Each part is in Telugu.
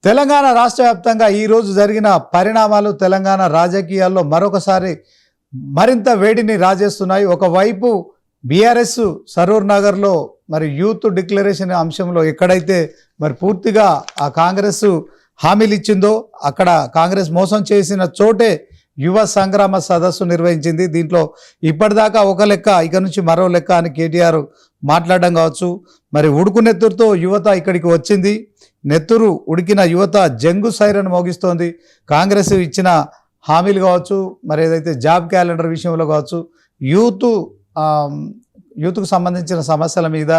తెలంగాణ రాష్ట్ర వ్యాప్తంగా ఈరోజు జరిగిన పరిణామాలు తెలంగాణ రాజకీయాల్లో మరొకసారి మరింత వేడిని రాజేస్తున్నాయి. ఒకవైపు బీఆర్ఎస్ సరూర్ నగర్లో మరి యూత్ డిక్లరేషన్ అంశంలో ఎక్కడైతే మరి పూర్తిగా ఆ కాంగ్రెస్ హామీలు ఇచ్చిందో అక్కడ కాంగ్రెస్ మోసం చేసిన చోటే యువ సంగ్రామ సదస్సు నిర్వహించింది. దీంట్లో ఇప్పటిదాకా ఒక లెక్క, ఇక నుంచి మరో లెక్క అని కేటీఆర్ మాట్లాడడం కావచ్చు. మరి ఉడుకు నెత్తురుతో యువత ఇక్కడికి వచ్చింది. నెత్తురు ఉడికిన యువత జంగు సైరన్ మోగిస్తోంది. కాంగ్రెస్ ఇచ్చిన హామీలు కావచ్చు, మరి ఏదైతే జాబ్ క్యాలెండర్ విషయంలో కావచ్చు, యూత్కు సంబంధించిన సమస్యల మీద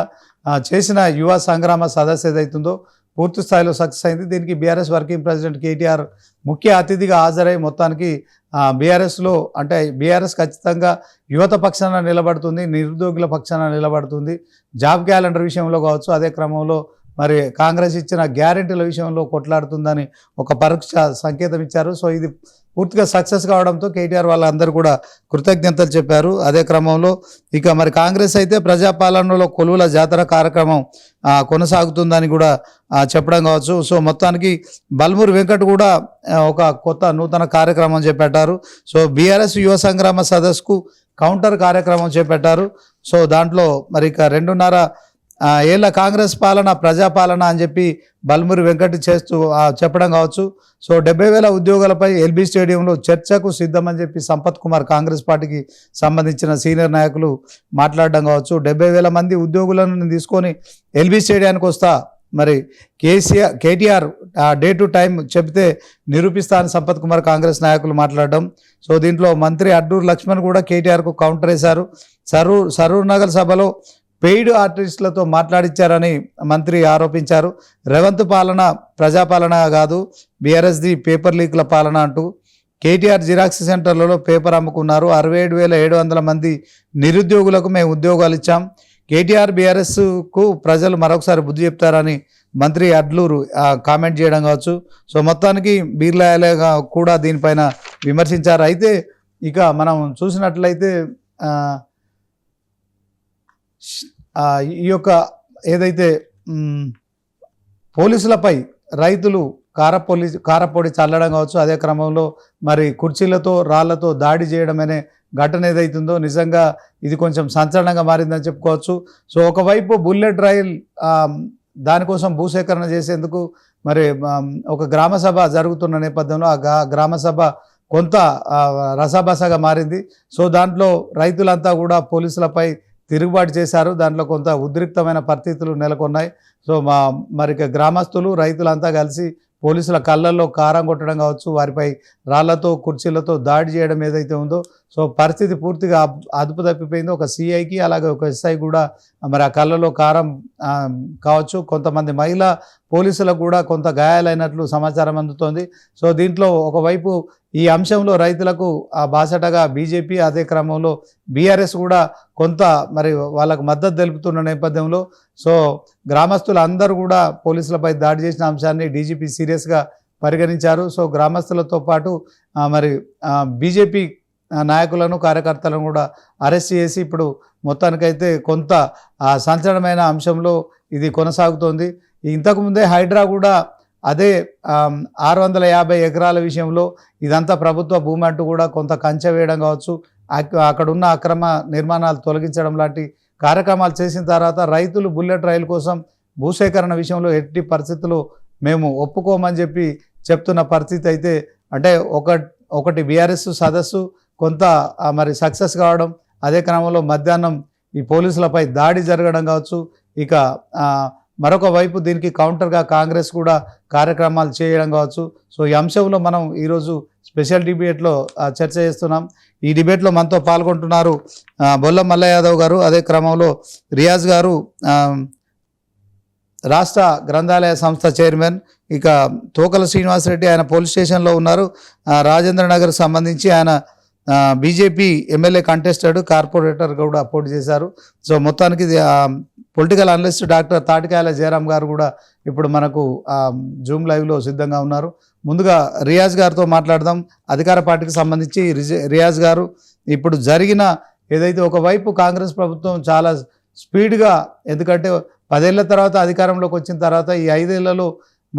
చేసిన యువ సంగ్రామ సదస్సు ఏదైతుందో పూర్తి స్థాయిలో సక్సెస్ అయింది. దీనికి బీఆర్ఎస్ వర్కింగ్ ప్రెసిడెంట్ కేటీఆర్ ముఖ్య అతిథిగా హాజరై మొత్తానికి బీఆర్ఎస్లో అంటే బీఆర్ఎస్ ఖచ్చితంగా యువత పక్షాన నిలబడుతుంది, నిరుద్యోగుల పక్షాన నిలబడుతుంది. జాబ్ క్యాలెండర్ విషయంలో కావచ్చు, అదే క్రమంలో మరి కాంగ్రెస్ ఇచ్చిన గ్యారెంటీల విషయంలో కొట్లాడుతుందని ఒక పరోక్ష సంకేతం ఇచ్చారు. సో ఇది పూర్తిగా సక్సెస్ కావడంతో కేటీఆర్ వాళ్ళందరూ కూడా కృతజ్ఞతలు చెప్పారు. అదే క్రమంలో ఇక మరి కాంగ్రెస్ అయితే ప్రజాపాలనలో కొలువుల జాతర కార్యక్రమం కొనసాగుతుందని కూడా చెప్పడం కావచ్చు. సో మొత్తానికి బల్మూరి వెంకట్ కూడా ఒక కొత్త నూతన కార్యక్రమం చేపట్టారు. సో బీఆర్ఎస్ యువ సంగ్రామ సదస్సుకు కౌంటర్ కార్యక్రమం చేపట్టారు. సో దాంట్లో మరి ఇక 2.5 ఏళ్ళ కాంగ్రెస్ పాలన ప్రజాపాలన అని చెప్పి బల్మూరి వెంకట్ చేస్తూ చెప్పడం కావచ్చు. సో 70,000 ఉద్యోగాలపై ఎల్బీ స్టేడియంలో చర్చకు సిద్ధమని చెప్పి సంపత్ కుమార్ కాంగ్రెస్ పార్టీకి సంబంధించిన సీనియర్ నాయకులు మాట్లాడడం కావచ్చు. 70,000 మంది ఉద్యోగులను తీసుకొని ఎల్బీ స్టేడియానికి వస్తా, మరి కేటీఆర్ డే టు టైం చెబితే నిరూపిస్తా అని సంపత్ కుమార్ కాంగ్రెస్ నాయకులు మాట్లాడడం. సో దీంట్లో మంత్రి అడ్డూరు లక్ష్మణ్ కూడా కేటీఆర్కు కౌంటర్ వేశారు. సరూర్ నగర్ సభలో పెయిడ్ ఆర్టిస్టులతో మాట్లాడించారని మంత్రి ఆరోపించారు. రేవంత్ పాలన ప్రజాపాలన కాదు, బీఆర్ఎస్ది పేపర్ లీక్ల పాలన అంటూ కేటీఆర్ జిరాక్స్ సెంటర్లలో పేపర్ అమ్ముకున్నారు. 67,700 మంది నిరుద్యోగులకు మేము ఉద్యోగాలు ఇచ్చాం. కేటీఆర్ బీఆర్ఎస్కు ప్రజలు మరొకసారి బుద్ధి చెప్తారని మంత్రి అడ్లూరు కామెంట్ చేయడం కావచ్చు. సో మొత్తానికి బీర్లాయలే కూడా దీనిపైన విమర్శించారు. అయితే ఇక మనం చూసినట్లయితే ఈ యొక్క ఏదైతే పోలీసులపై రైతులు కారపొడి చల్లడం కావచ్చు, అదే క్రమంలో మరి కుర్చీలతో రాళ్లతో దాడి చేయడం అనే ఘటన ఏదైతుందో నిజంగా ఇది కొంచెం సంచలనంగా మారిందని చెప్పుకోవచ్చు. సో ఒకవైపు బుల్లెట్ రైల్ దానికోసం భూసేకరణ చేసేందుకు మరి ఒక గ్రామ సభ జరుగుతున్న నేపథ్యంలో ఆ గ్రామ సభ కొంత రసాబసగా మారింది. సో దాంట్లో రైతులంతా కూడా పోలీసులపై తిరుగుబాటు చేశారు. దాంట్లో కొంత ఉద్రిక్తమైన పరిస్థితులు నెలకొన్నాయి. సో మరి గ్రామస్తులు రైతులంతా కలిసి పోలీసుల కళ్ళల్లో కారం కొట్టడం కావచ్చు, వారిపై రాళ్లతో కుర్చీలతో దాడి చేయడం ఏదైతే ఉందో సో పరిస్థితి పూర్తిగా అదుపు తప్పిపోయింది. ఒక సిఐకి అలాగే ఒక ఎస్ఐ కూడా మరి ఆ కళ్ళలో కారం కావచ్చు. కొంతమంది మహిళా పోలీసులకు కూడా కొంత గాయాలైనట్లు సమాచారం అందుతోంది. సో దీంట్లో ఒకవైపు ఈ అంశంలో రైతులకు బాసటగా బీజేపీ, అదే క్రమంలో బీఆర్ఎస్ కూడా కొంత మరి వాళ్ళకు మద్దతు తెలుపుతున్న నేపథ్యంలో సో గ్రామస్తులు అందరూ కూడా పోలీసులపై దాడి చేసిన అంశాన్ని డీజీపీ సీరియస్గా పరిగణించారు. సో గ్రామస్తులతో పాటు మరి బీజేపీ నాయకులను కార్యకర్తలను కూడా అరెస్ట్ చేసి ఇప్పుడు మొత్తానికైతే కొంత సంచలనమైన అంశంలో ఇది కొనసాగుతోంది. ఇంతకుముందే హైడ్రా కూడా అదే 650 ఎకరాల విషయంలో ఇదంతా ప్రభుత్వ భూమి అంటూ కూడా కొంత కంచె వేయడం కావచ్చు, అక్కడున్న అక్రమ నిర్మాణాలు తొలగించడం లాంటి కార్యక్రమాలు చేసిన తర్వాత రైతులు బుల్లెట్ రైలు కోసం భూసేకరణ విషయంలో ఎట్టి పరిస్థితుల్లో మేము ఒప్పుకోమని చెప్పి చెప్తున్న పరిస్థితి అయితే అంటే ఒకటి బీఆర్ఎస్ సదస్సు కొంత మరి సక్సెస్ కావడం, అదే క్రమంలో మధ్యాహ్నం ఈ పోలీసులపై దాడి జరగడం కావచ్చు. ఇక మరొక వైపు దీనికి కౌంటర్గా కాంగ్రెస్ కూడా కార్యక్రమాలు చేయడం కావచ్చు. సో ఈ అంశంలో మనం ఈరోజు స్పెషల్ డిబేట్లో చర్చ చేస్తున్నాం. ఈ డిబేట్లో మనతో పాల్గొంటున్నారు బొల్ల మల్ల యాదవ్ గారు, అదే క్రమంలో రియాజ్ గారు రాష్ట్ర గ్రంథాలయ సంస్థ చైర్మన్, ఇక తోకల శ్రీనివాసరెడ్డి ఆయన పోలీస్ స్టేషన్లో ఉన్నారు. రాజేంద్ర నగర్ సంబంధించి ఆయన బీజేపీ ఎమ్మెల్యే కంటెస్టెడ్, కార్పొరేటర్ కూడా పోటీ చేశారు. సో మొత్తానికి పొలిటికల్ అనలిస్ట్ డాక్టర్ తాటికాయల జయరాం గారు కూడా ఇప్పుడు మనకు జూమ్ లైవ్లో సిద్ధంగా ఉన్నారు. ముందుగా రియాజ్ గారితో మాట్లాడదాం. అధికార పార్టీకి సంబంధించి రియాజ్ గారు, ఇప్పుడు జరిగిన ఏదైతే ఒకవైపు కాంగ్రెస్ ప్రభుత్వం చాలా స్పీడ్గా, ఎందుకంటే 10 ఏళ్ల తర్వాత అధికారంలోకి వచ్చిన తర్వాత ఈ 5 ఏళ్లలో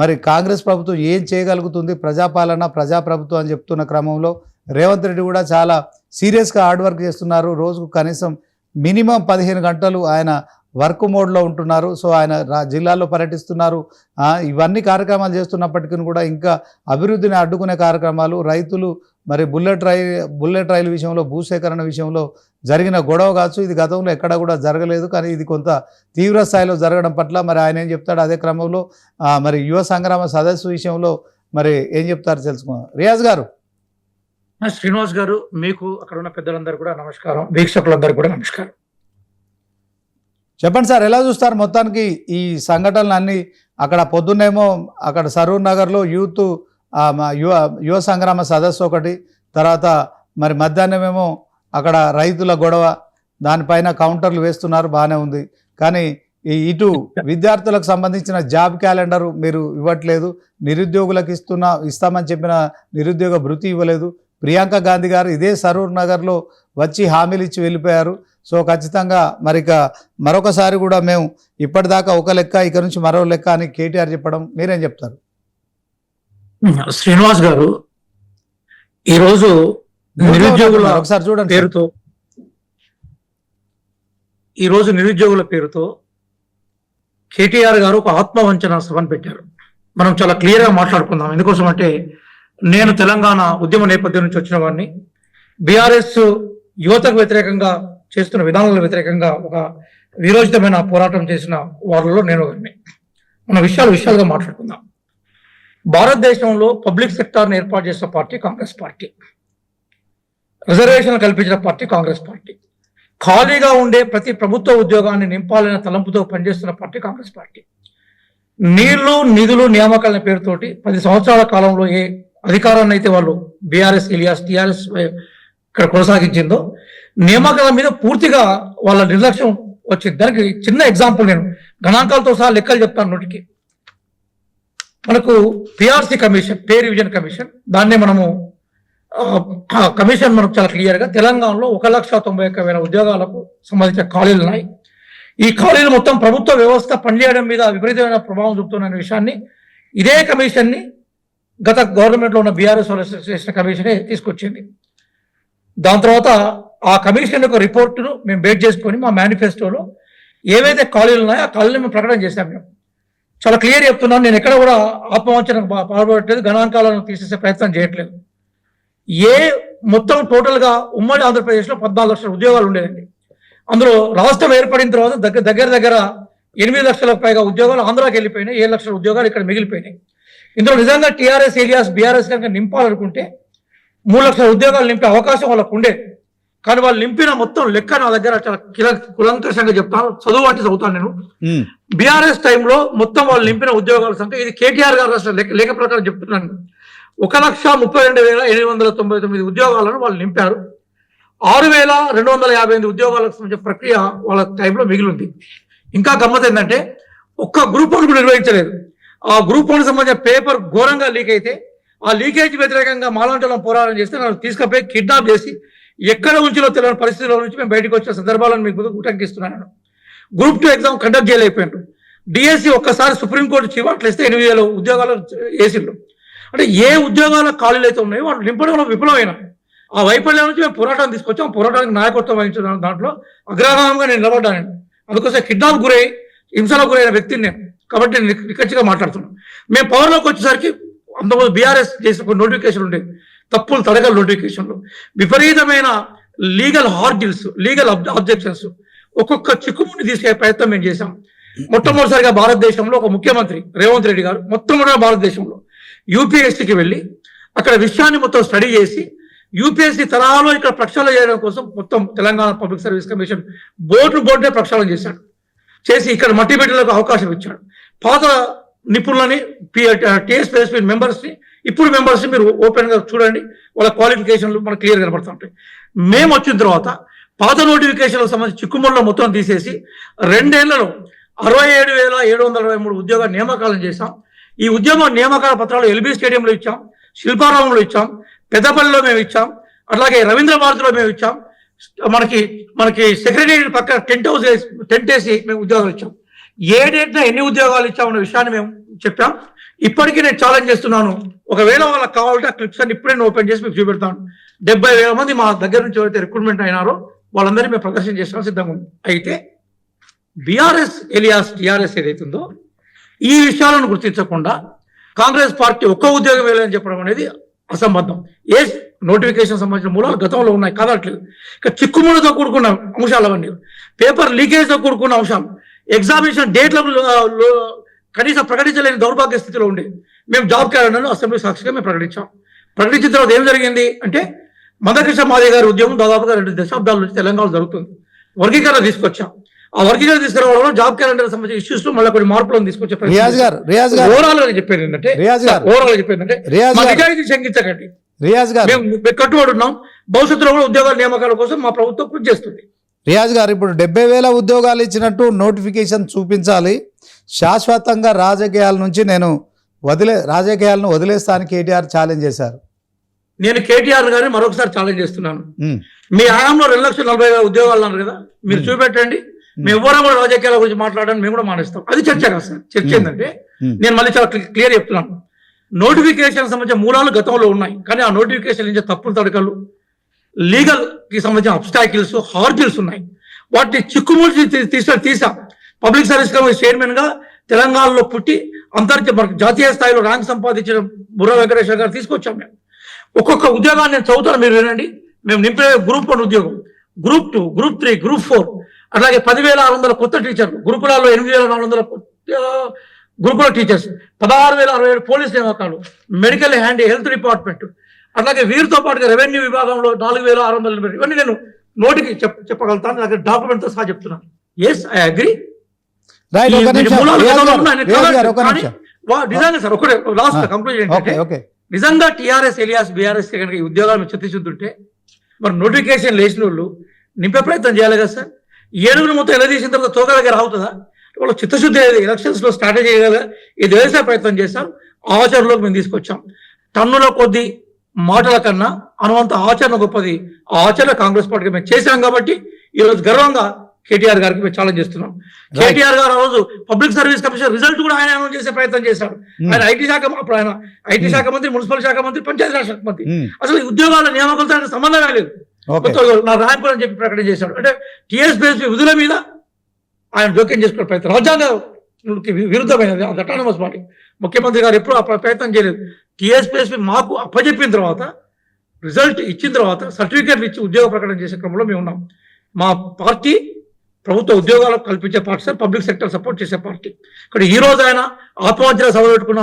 మరి కాంగ్రెస్ ప్రభుత్వం ఏం చేయగలుగుతుంది, ప్రజాపాలన ప్రజాప్రభుత్వం అని చెప్తున్న క్రమంలో రేవంత్ రెడ్డి కూడా చాలా సీరియస్గా హార్డ్ వర్క్ చేస్తున్నారు. రోజుకు కనీసం మినిమం 15 గంటలు ఆయన వర్క్ మోడ్లో ఉంటున్నారు. సో ఆయన జిల్లాల్లో పర్యటిస్తున్నారు. ఇవన్నీ కార్యక్రమాలు చేస్తున్నప్పటికీ కూడా ఇంకా అభివృద్ధిని అడ్డుకునే కార్యక్రమాలు, రైతులు మరి బుల్లెట్ రైలు విషయంలో, భూసేకరణ విషయంలో జరిగిన గొడవ కావచ్చు, ఇది గతంలో ఎక్కడ కూడా జరగలేదు. కానీ ఇది కొంత తీవ్ర స్థాయిలో జరగడం పట్ల మరి ఆయన ఏం చెప్తాడు, అదే క్రమంలో మరి యువ సంగ్రామ సదస్సు విషయంలో మరి ఏం చెప్తారు తెలుసుకుందాం. రియాజ్ గారు. శ్రీనివాస్ గారు, మీకు అక్కడ ఉన్న పెద్దలందరూ కూడా నమస్కారం, వీక్షకులందరూ కూడా నమస్కారం. చెప్పండి సార్, ఎలా చూస్తారు మొత్తానికి ఈ సంఘటనలు అన్నీ? అక్కడ పొద్దున్నేమో అక్కడ సరూర్ నగర్లో యువ సంగ్రామ సదస్సు ఒకటి, తర్వాత మరి మధ్యాహ్నమేమో అక్కడ రైతుల గొడవ, దానిపైన కౌంటర్లు వేస్తున్నారు, బాగానే ఉంది. కానీ ఇటు విద్యార్థులకు సంబంధించిన జాబ్ క్యాలెండర్ మీరు ఇవ్వట్లేదు, నిరుద్యోగులకు ఇస్తామని చెప్పిన నిరుద్యోగ భృతి ఇవ్వలేదు. ప్రియాంక గాంధీ గారు ఇదే సరూర్ నగర్లో వచ్చి హామీలు ఇచ్చి వెళ్ళిపోయారు. సో ఖచ్చితంగా మరి మరొకసారి కూడా మేము ఇప్పటిదాకా ఒక లెక్క, ఇక నుంచి మరో లెక్క అని కేటీఆర్ చెప్పడం, మీరేం చెప్తారు? శ్రీనివాస్ గారు, ఈరోజు నిరుద్యోగుల ఒకసారి చూడండి పేరుతో ఈరోజు నిరుద్యోగుల పేరుతో కేటీఆర్ గారు ఒక ఆత్మవంచన సభను పెట్టారు. మనం చాలా క్లియర్ గా మాట్లాడుకుందాం. ఎందుకోసం అంటే, నేను తెలంగాణ ఉద్యమ నేపథ్యం నుంచి వచ్చిన వాడిని. బీఆర్ఎస్ యువతకు వ్యతిరేకంగా చేస్తున్న విధానాలకు వ్యతిరేకంగా ఒక వీరోచితమైన పోరాటం చేసిన వాళ్ళలో నేను ఒకరిని. మన విషయాలుగా మాట్లాడుకుందాం. భారతదేశంలో పబ్లిక్ సెక్టార్ని ఏర్పాటు చేసిన పార్టీ కాంగ్రెస్ పార్టీ. రిజర్వేషన్ కల్పించిన పార్టీ కాంగ్రెస్ పార్టీ. ఖాళీగా ఉండే ప్రతి ప్రభుత్వ ఉద్యోగాన్ని నింపాలనే తలంపుతో పనిచేస్తున్న పార్టీ కాంగ్రెస్ పార్టీ. నీళ్లు, నిధులు, నియామకాల పేరుతోటి 10 సంవత్సరాల కాలంలో ఏ అధికారాన్ని అయితే వాళ్ళు బీఆర్ఎస్ ఇలియాస్ టీఆర్ఎస్ ఇక్కడ కొనసాగించిందో, నియామకాల మీద పూర్తిగా వాళ్ళ నిర్లక్ష్యం వచ్చింది. దానికి చిన్న ఎగ్జాంపుల్ నేను గణాంకాలతో సహా లెక్కలు చెప్తాను నోటికి. మనకు PRC commission, pay revision commission, దాన్నే మనము కమిషన్ మనకు చాలా క్లియర్గా తెలంగాణలో 1,91,000 ఉద్యోగాలకు సంబంధించిన ఖాళీలు ఉన్నాయి. ఈ ఖాళీలు మొత్తం ప్రభుత్వ వ్యవస్థ పనిచేయడం మీద విపరీతమైన ప్రభావం చూపుతున్న విషయాన్ని ఇదే కమిషన్ని గత గవర్నమెంట్లో ఉన్న బీఆర్ఎస్ చేసిన కమిషనే తీసుకొచ్చింది. దాని తర్వాత ఆ కమిషన్ యొక్క రిపోర్టును మేము బేస్ చేసుకొని మా మేనిఫెస్టోలో ఏవైతే ఖాళీలు ఉన్నాయో ఆ ఖాళీలు మేము ప్రకటన చేశాం. మేము చాలా క్లియర్ చెప్తున్నాను, నేను ఎక్కడ కూడా ఆత్మవంచనకు పాల్పడట్లేదు, గణాంకాలను తీసేసే ప్రయత్నం చేయట్లేదు. మొత్తం టోటల్గా ఉమ్మడి ఆంధ్రప్రదేశ్లో 14 లక్షల ఉద్యోగాలు ఉండేదండి. అందులో రాష్ట్రం ఏర్పడిన తర్వాత దగ్గర 8 లక్షలకు పైగా ఉద్యోగాలు ఆంధ్రాకి వెళ్ళిపోయినాయి, 7 లక్షల ఉద్యోగాలు ఇక్కడ మిగిలిపోయినాయి. ఇందులో నిజంగా టీఆర్ఎస్ ఏలియాస్ బీఆర్ఎస్ కనుక నింపాలనుకుంటే 3 లక్షల ఉద్యోగాలు నింపే అవకాశం వాళ్ళకు ఉండేది. కానీ వాళ్ళు నింపిన మొత్తం లెక్క నా దగ్గర చాలా కులంకషంగా చెప్తాను, చదువుతాను నేను. బీఆర్ఎస్ టైంలో మొత్తం వాళ్ళు నింపిన ఉద్యోగాల సంఖ్య, ఇది కేటీఆర్ గారు రాసిన లేఖ ప్రకారం చెప్తున్నాను, 1,32,899 ఉద్యోగాలను వాళ్ళు నింపారు. 6,258 ఉద్యోగాలకు సంబంధించిన ప్రక్రియ వాళ్ళ టైంలో మిగిలింది. ఇంకా గమ్మత్ ఏంటంటే, ఒక్క గ్రూప్ 1 కూడా నిర్వహించలేదు. ఆ గ్రూప్ 1 సంబంధించిన పేపర్ ఘోరంగా లీక్ అయితే, ఆ లీకేజ్ వ్యతిరేకంగా మాలాంటలం పోరాటం చేస్తే నన్ను తీసుకుపోయి కిడ్నాప్ చేసి ఎక్కడ ఉంచిలో తెలియని పరిస్థితుల్లో నుంచి మేము బయటకు వచ్చిన సందర్భాలను మీకు ఉటంకిస్తున్నాను. గ్రూప్ 2 ఎగ్జామ్ కండక్ట్ చేయలేకపోయారు. డిఎస్సి ఒక్కసారి సుప్రీంకోర్టు చివాట్లు ఇస్తే 8,000 ఉద్యోగాలు వేసిండు. అంటే ఏ ఉద్యోగాల ఖాళీలు అయితే ఉన్నాయో వాళ్ళు నింపడంలో విఫలమైన ఆ వైఫల్యం నుంచి మేము పోరాటం తీసుకొచ్చాం. పోరాటానికి నాయకత్వం వహించిన దాంట్లో అగ్రగామంగా నేను నిలబడ్డాను. అందుకోసం కిడ్నాప్ గురై హింసలకు గురైన వ్యక్తిని నేను, కాబట్టి నేను నిక్కచ్చిగా మాట్లాడుతున్నాను. మేము పవర్లోకి వచ్చేసరికి అంతకుముందు బీఆర్ఎస్ చేసిన కొన్ని నోటిఫికేషన్ ఉండేవి, తప్పులు తడగల నోటిఫికేషన్లు, విపరీతమైన లీగల్ హార్డిల్స్, లీగల్ అబ్జెక్షన్స్, ఒక్కొక్క చిక్కుముడిని తీసుకెళ్లే ప్రయత్నం మేము చేశాం. మొట్టమొదటిసారిగా భారతదేశంలో ఒక ముఖ్యమంత్రి రేవంత్ రెడ్డి గారు మొట్టమొదటి భారతదేశంలో యూపీఎస్సీకి వెళ్ళి అక్కడ విషయాన్ని మొత్తం స్టడీ చేసి యూపీఎస్సీ తరహాలో ఇక్కడ ప్రక్షాళన చేయడం కోసం మొత్తం తెలంగాణ పబ్లిక్ సర్వీస్ కమిషన్ బోర్డునే ప్రక్షాళన చేశాడు. చేసి ఇక్కడ మల్టీమీడియాలకు అవకాశం ఇచ్చాడు. పాత నిపుణులని టీఎస్పీఎస్పీ మెంబర్స్ని, ఇప్పుడు మెంబర్స్ని మీరు ఓపెన్గా చూడండి, వాళ్ళ క్వాలిఫికేషన్లు మనకు క్లియర్ కనబడుతుంటాయి. మేము వచ్చిన తర్వాత పాత నోటిఫికేషన్లకు సంబంధించి చిక్కుముళ్ళలో మొత్తం తీసేసి 2 ఏళ్లలో 67,723 ఉద్యోగ నియామకాలను చేశాం. ఈ ఉద్యోగ నియామకాల పత్రాలు ఎల్బీ స్టేడియంలో ఇచ్చాం, శిల్పారామంలో ఇచ్చాం, పెద్దపల్లిలో మేము ఇచ్చాం, అట్లాగే రవీంద్ర భారతిలో మేము ఇచ్చాం. మనకి సెక్రటేరియట్ పక్కన టెంట్ వేసి మేము ఉద్యోగాలు ఇచ్చాం. ఏ డేట్న ఎన్ని ఉద్యోగాలు ఇచ్చామన్న విషయాన్ని మేము చెప్పాం. ఇప్పటికీ నేను ఛాలెంజ్ చేస్తున్నాను. ఒకవేళ వాళ్ళకి కావాలంటే ఆ క్లిప్స్ అన్ని ఇప్పుడే ఓపెన్ చేసి మీకు చూపెడతాను. 70,000 మంది మా దగ్గర నుంచి ఎవరైతే రిక్రూట్మెంట్ అయినారో వాళ్ళందరినీ మేము ప్రదర్శన చేసిన సిద్ధంగా ఉంది. అయితే బీఆర్ఎస్ ఎలియాస్ టీఆర్ఎస్ ఏదైతుందో ఈ విషయాలను గుర్తించకుండా కాంగ్రెస్ పార్టీ ఒక్క ఉద్యోగం వేయాలని చెప్పడం అనేది అసంబద్ధం. ఏ నోటిఫికేషన్ సంబంధించిన మూలాలు గతంలో ఉన్నాయి, కదలట్లేదు. ఇక చిక్కుముడితో కూడుకున్న అంశాలు అవన్నీ, పేపర్ లీకేజ్తో కూడుకున్న అంశాలు, ఎగ్జామినేషన్ డేట్లను కనీసం ప్రకటించలేని దౌర్భాగ్య స్థితిలో ఉండేది. మేము జాబ్ క్యాలెండర్ను అసెంబ్లీ సాక్షిగా మేము ప్రకటించాం. ప్రకటించిన తర్వాత ఏం జరిగింది అంటే మందకృష్ణ మాదిగ గారి ఉద్యమం దాదాపుగా 2 దశాబ్దాల నుంచి తెలంగాణలో జరుగుతుంది. వర్గీకరణ తీసుకొచ్చాం. ఆ వర్గీకరణ తీసుకురావడంలో జాబ్ క్యాలెండర్ సంబంధించిన ఇష్యూస్ లో మళ్ళీ కొన్ని మార్పులను తీసుకొచ్చే ఓవరాల్ గా చెప్పేది ఏంటంటే నిజాయితీ శంకించకండి. మేము కట్టుబడి ఉన్నాం. భవిష్యత్తులో కూడా ఉద్యోగాల నియామకాల కోసం మా ప్రభుత్వం కృషి చేస్తుంది. రియాజ్ గారు, ఇప్పుడు 70,000 ఉద్యోగాలు ఇచ్చినట్టు నోటిఫికేషన్ చూపించాలి. శాశ్వతంగా రాజకీయాలను వదిలేస్తానికి కేటీఆర్ ఛాలెంజ్ చేశారు. నేను కేటీఆర్ గారిని మరొకసారి ఛాలెంజ్ చేస్తున్నాను. మీ హయాంలో 2,40,000 ఉద్యోగాలు అన్నారు కదా, మీరు చూపెట్టండి. మేము ఎవరైనా కూడా రాజకీయాల గురించి మాట్లాడడానికి మేము కూడా మానేస్తాం. అది చర్చ కాదు సార్. చర్చ ఏంటంటే నేను మళ్ళీ చాలా క్లియర్ చెప్తున్నాను. నోటిఫికేషన్ సంబంధించిన మూలాలు గతంలో ఉన్నాయి, కానీ ఆ నోటిఫికేషన్ నుంచి తప్పులు తడకలు, లీగల్ కి సంబంధించిన అబ్స్టాకిల్స్, హార్జిల్స్ ఉన్నాయి. వాటిని చిక్కుముడి తీసా. పబ్లిక్ సర్వీస్ కమిషన్ చైర్మన్ గా తెలంగాణలో పుట్టి జాతీయ స్థాయిలో ర్యాంక్ సంపాదించిన బుర్ర వెంకటేశ్వర గారు తీసుకొచ్చాం. మేము ఒక్కొక్క ఉద్యోగాన్ని నేను చదువుతాను, మీరు వినండి. మేము నింపే గ్రూప్ 1 ఉద్యోగం, గ్రూప్ 2, గ్రూప్ 3, గ్రూప్ 4, అట్లాగే 10,600 కొత్త టీచర్లు, గురుకులాల్లో 8,400 గురుకుల టీచర్స్, 16,067 పోలీస్ నియామకాలు, మెడికల్ హెల్త్ డిపార్ట్మెంట్, అట్లాగే వీరితో పాటుగా రెవెన్యూ విభాగంలో 4,680. ఇవన్నీ నేను నోటికి చెప్పగలుగుతాను, నాకు డాక్యుమెంట్ తో సహా చెప్తున్నాను. Yes, I agree. నిజంగా టీఆర్ఎస్ ఎలియాస్ బీఆర్ఎస్ కనుక ఈ ఉద్యోగాలు చిత్తశుద్ధి మరి నోటిఫికేషన్ లేచిన వాళ్ళు నింపే ప్రయత్నం చేయాలి కదా సార్. 7 మొత్తం ఎలా తీసిన తర్వాత తోక దగ్గర అవుతుందా? వాళ్ళు చిత్తశుద్ధి ఎలక్షన్స్ లో స్ట్రాటజీ చేయగలగా ఇది వేసే ప్రయత్నం చేశాం. ఆచరణలోకి మేము తీసుకొచ్చాం. టన్నుల కొద్ది మాటల కన్నా అనువంత ఆచరణ గొప్పది. ఆ ఆచరణ కాంగ్రెస్ పార్టీకి మేము చేశాం కాబట్టి ఈరోజు గర్వంగా కేటీఆర్ గారికి మేము ఛాలెంజ్ చేస్తున్నాం. కేటీఆర్ గారు ఆ రోజు పబ్లిక్ సర్వీస్ కమిషన్ రిజల్ట్ కూడా ఆయన అనౌన్స్ చేసే ప్రయత్నం చేశాడు. ఆయన ఐటీ శాఖ మంత్రి, మున్సిపల్ శాఖ మంత్రి, పంచాయతీరాజ్ శాఖ మంత్రి. అసలు ఈ ఉద్యోగాల నియామకాలతో ఆయన సంబంధమే లేదు. నా ర్యాంకు అని చెప్పి ప్రకటన చేశాడు. అంటే టీఎస్పీఎస్పీ విధుల మీద ఆయన జోక్యం చేసుకునే ప్రయత్నం రాజ్యాంగానికి విరుద్ధమైనది. అటానమస్ పార్టీ ముఖ్యమంత్రి గారు ఎప్పుడు ఆ ప్రయత్నం చేయలేదు. టీఎస్పీఎస్పీ మాకు అప్పచెప్పిన తర్వాత, రిజల్ట్ ఇచ్చిన తర్వాత సర్టిఫికేట్లు ఇచ్చి ఉద్యోగ ప్రకటన చేసే క్రమంలో మేము ఉన్నాం. మా పార్టీ ప్రభుత్వ ఉద్యోగాలు కల్పించే party sir, public sector support చేసే పార్టీ. ఇక్కడ ఈ రోజు ఆయన ఆత్మహత్యల సభ పెట్టుకుని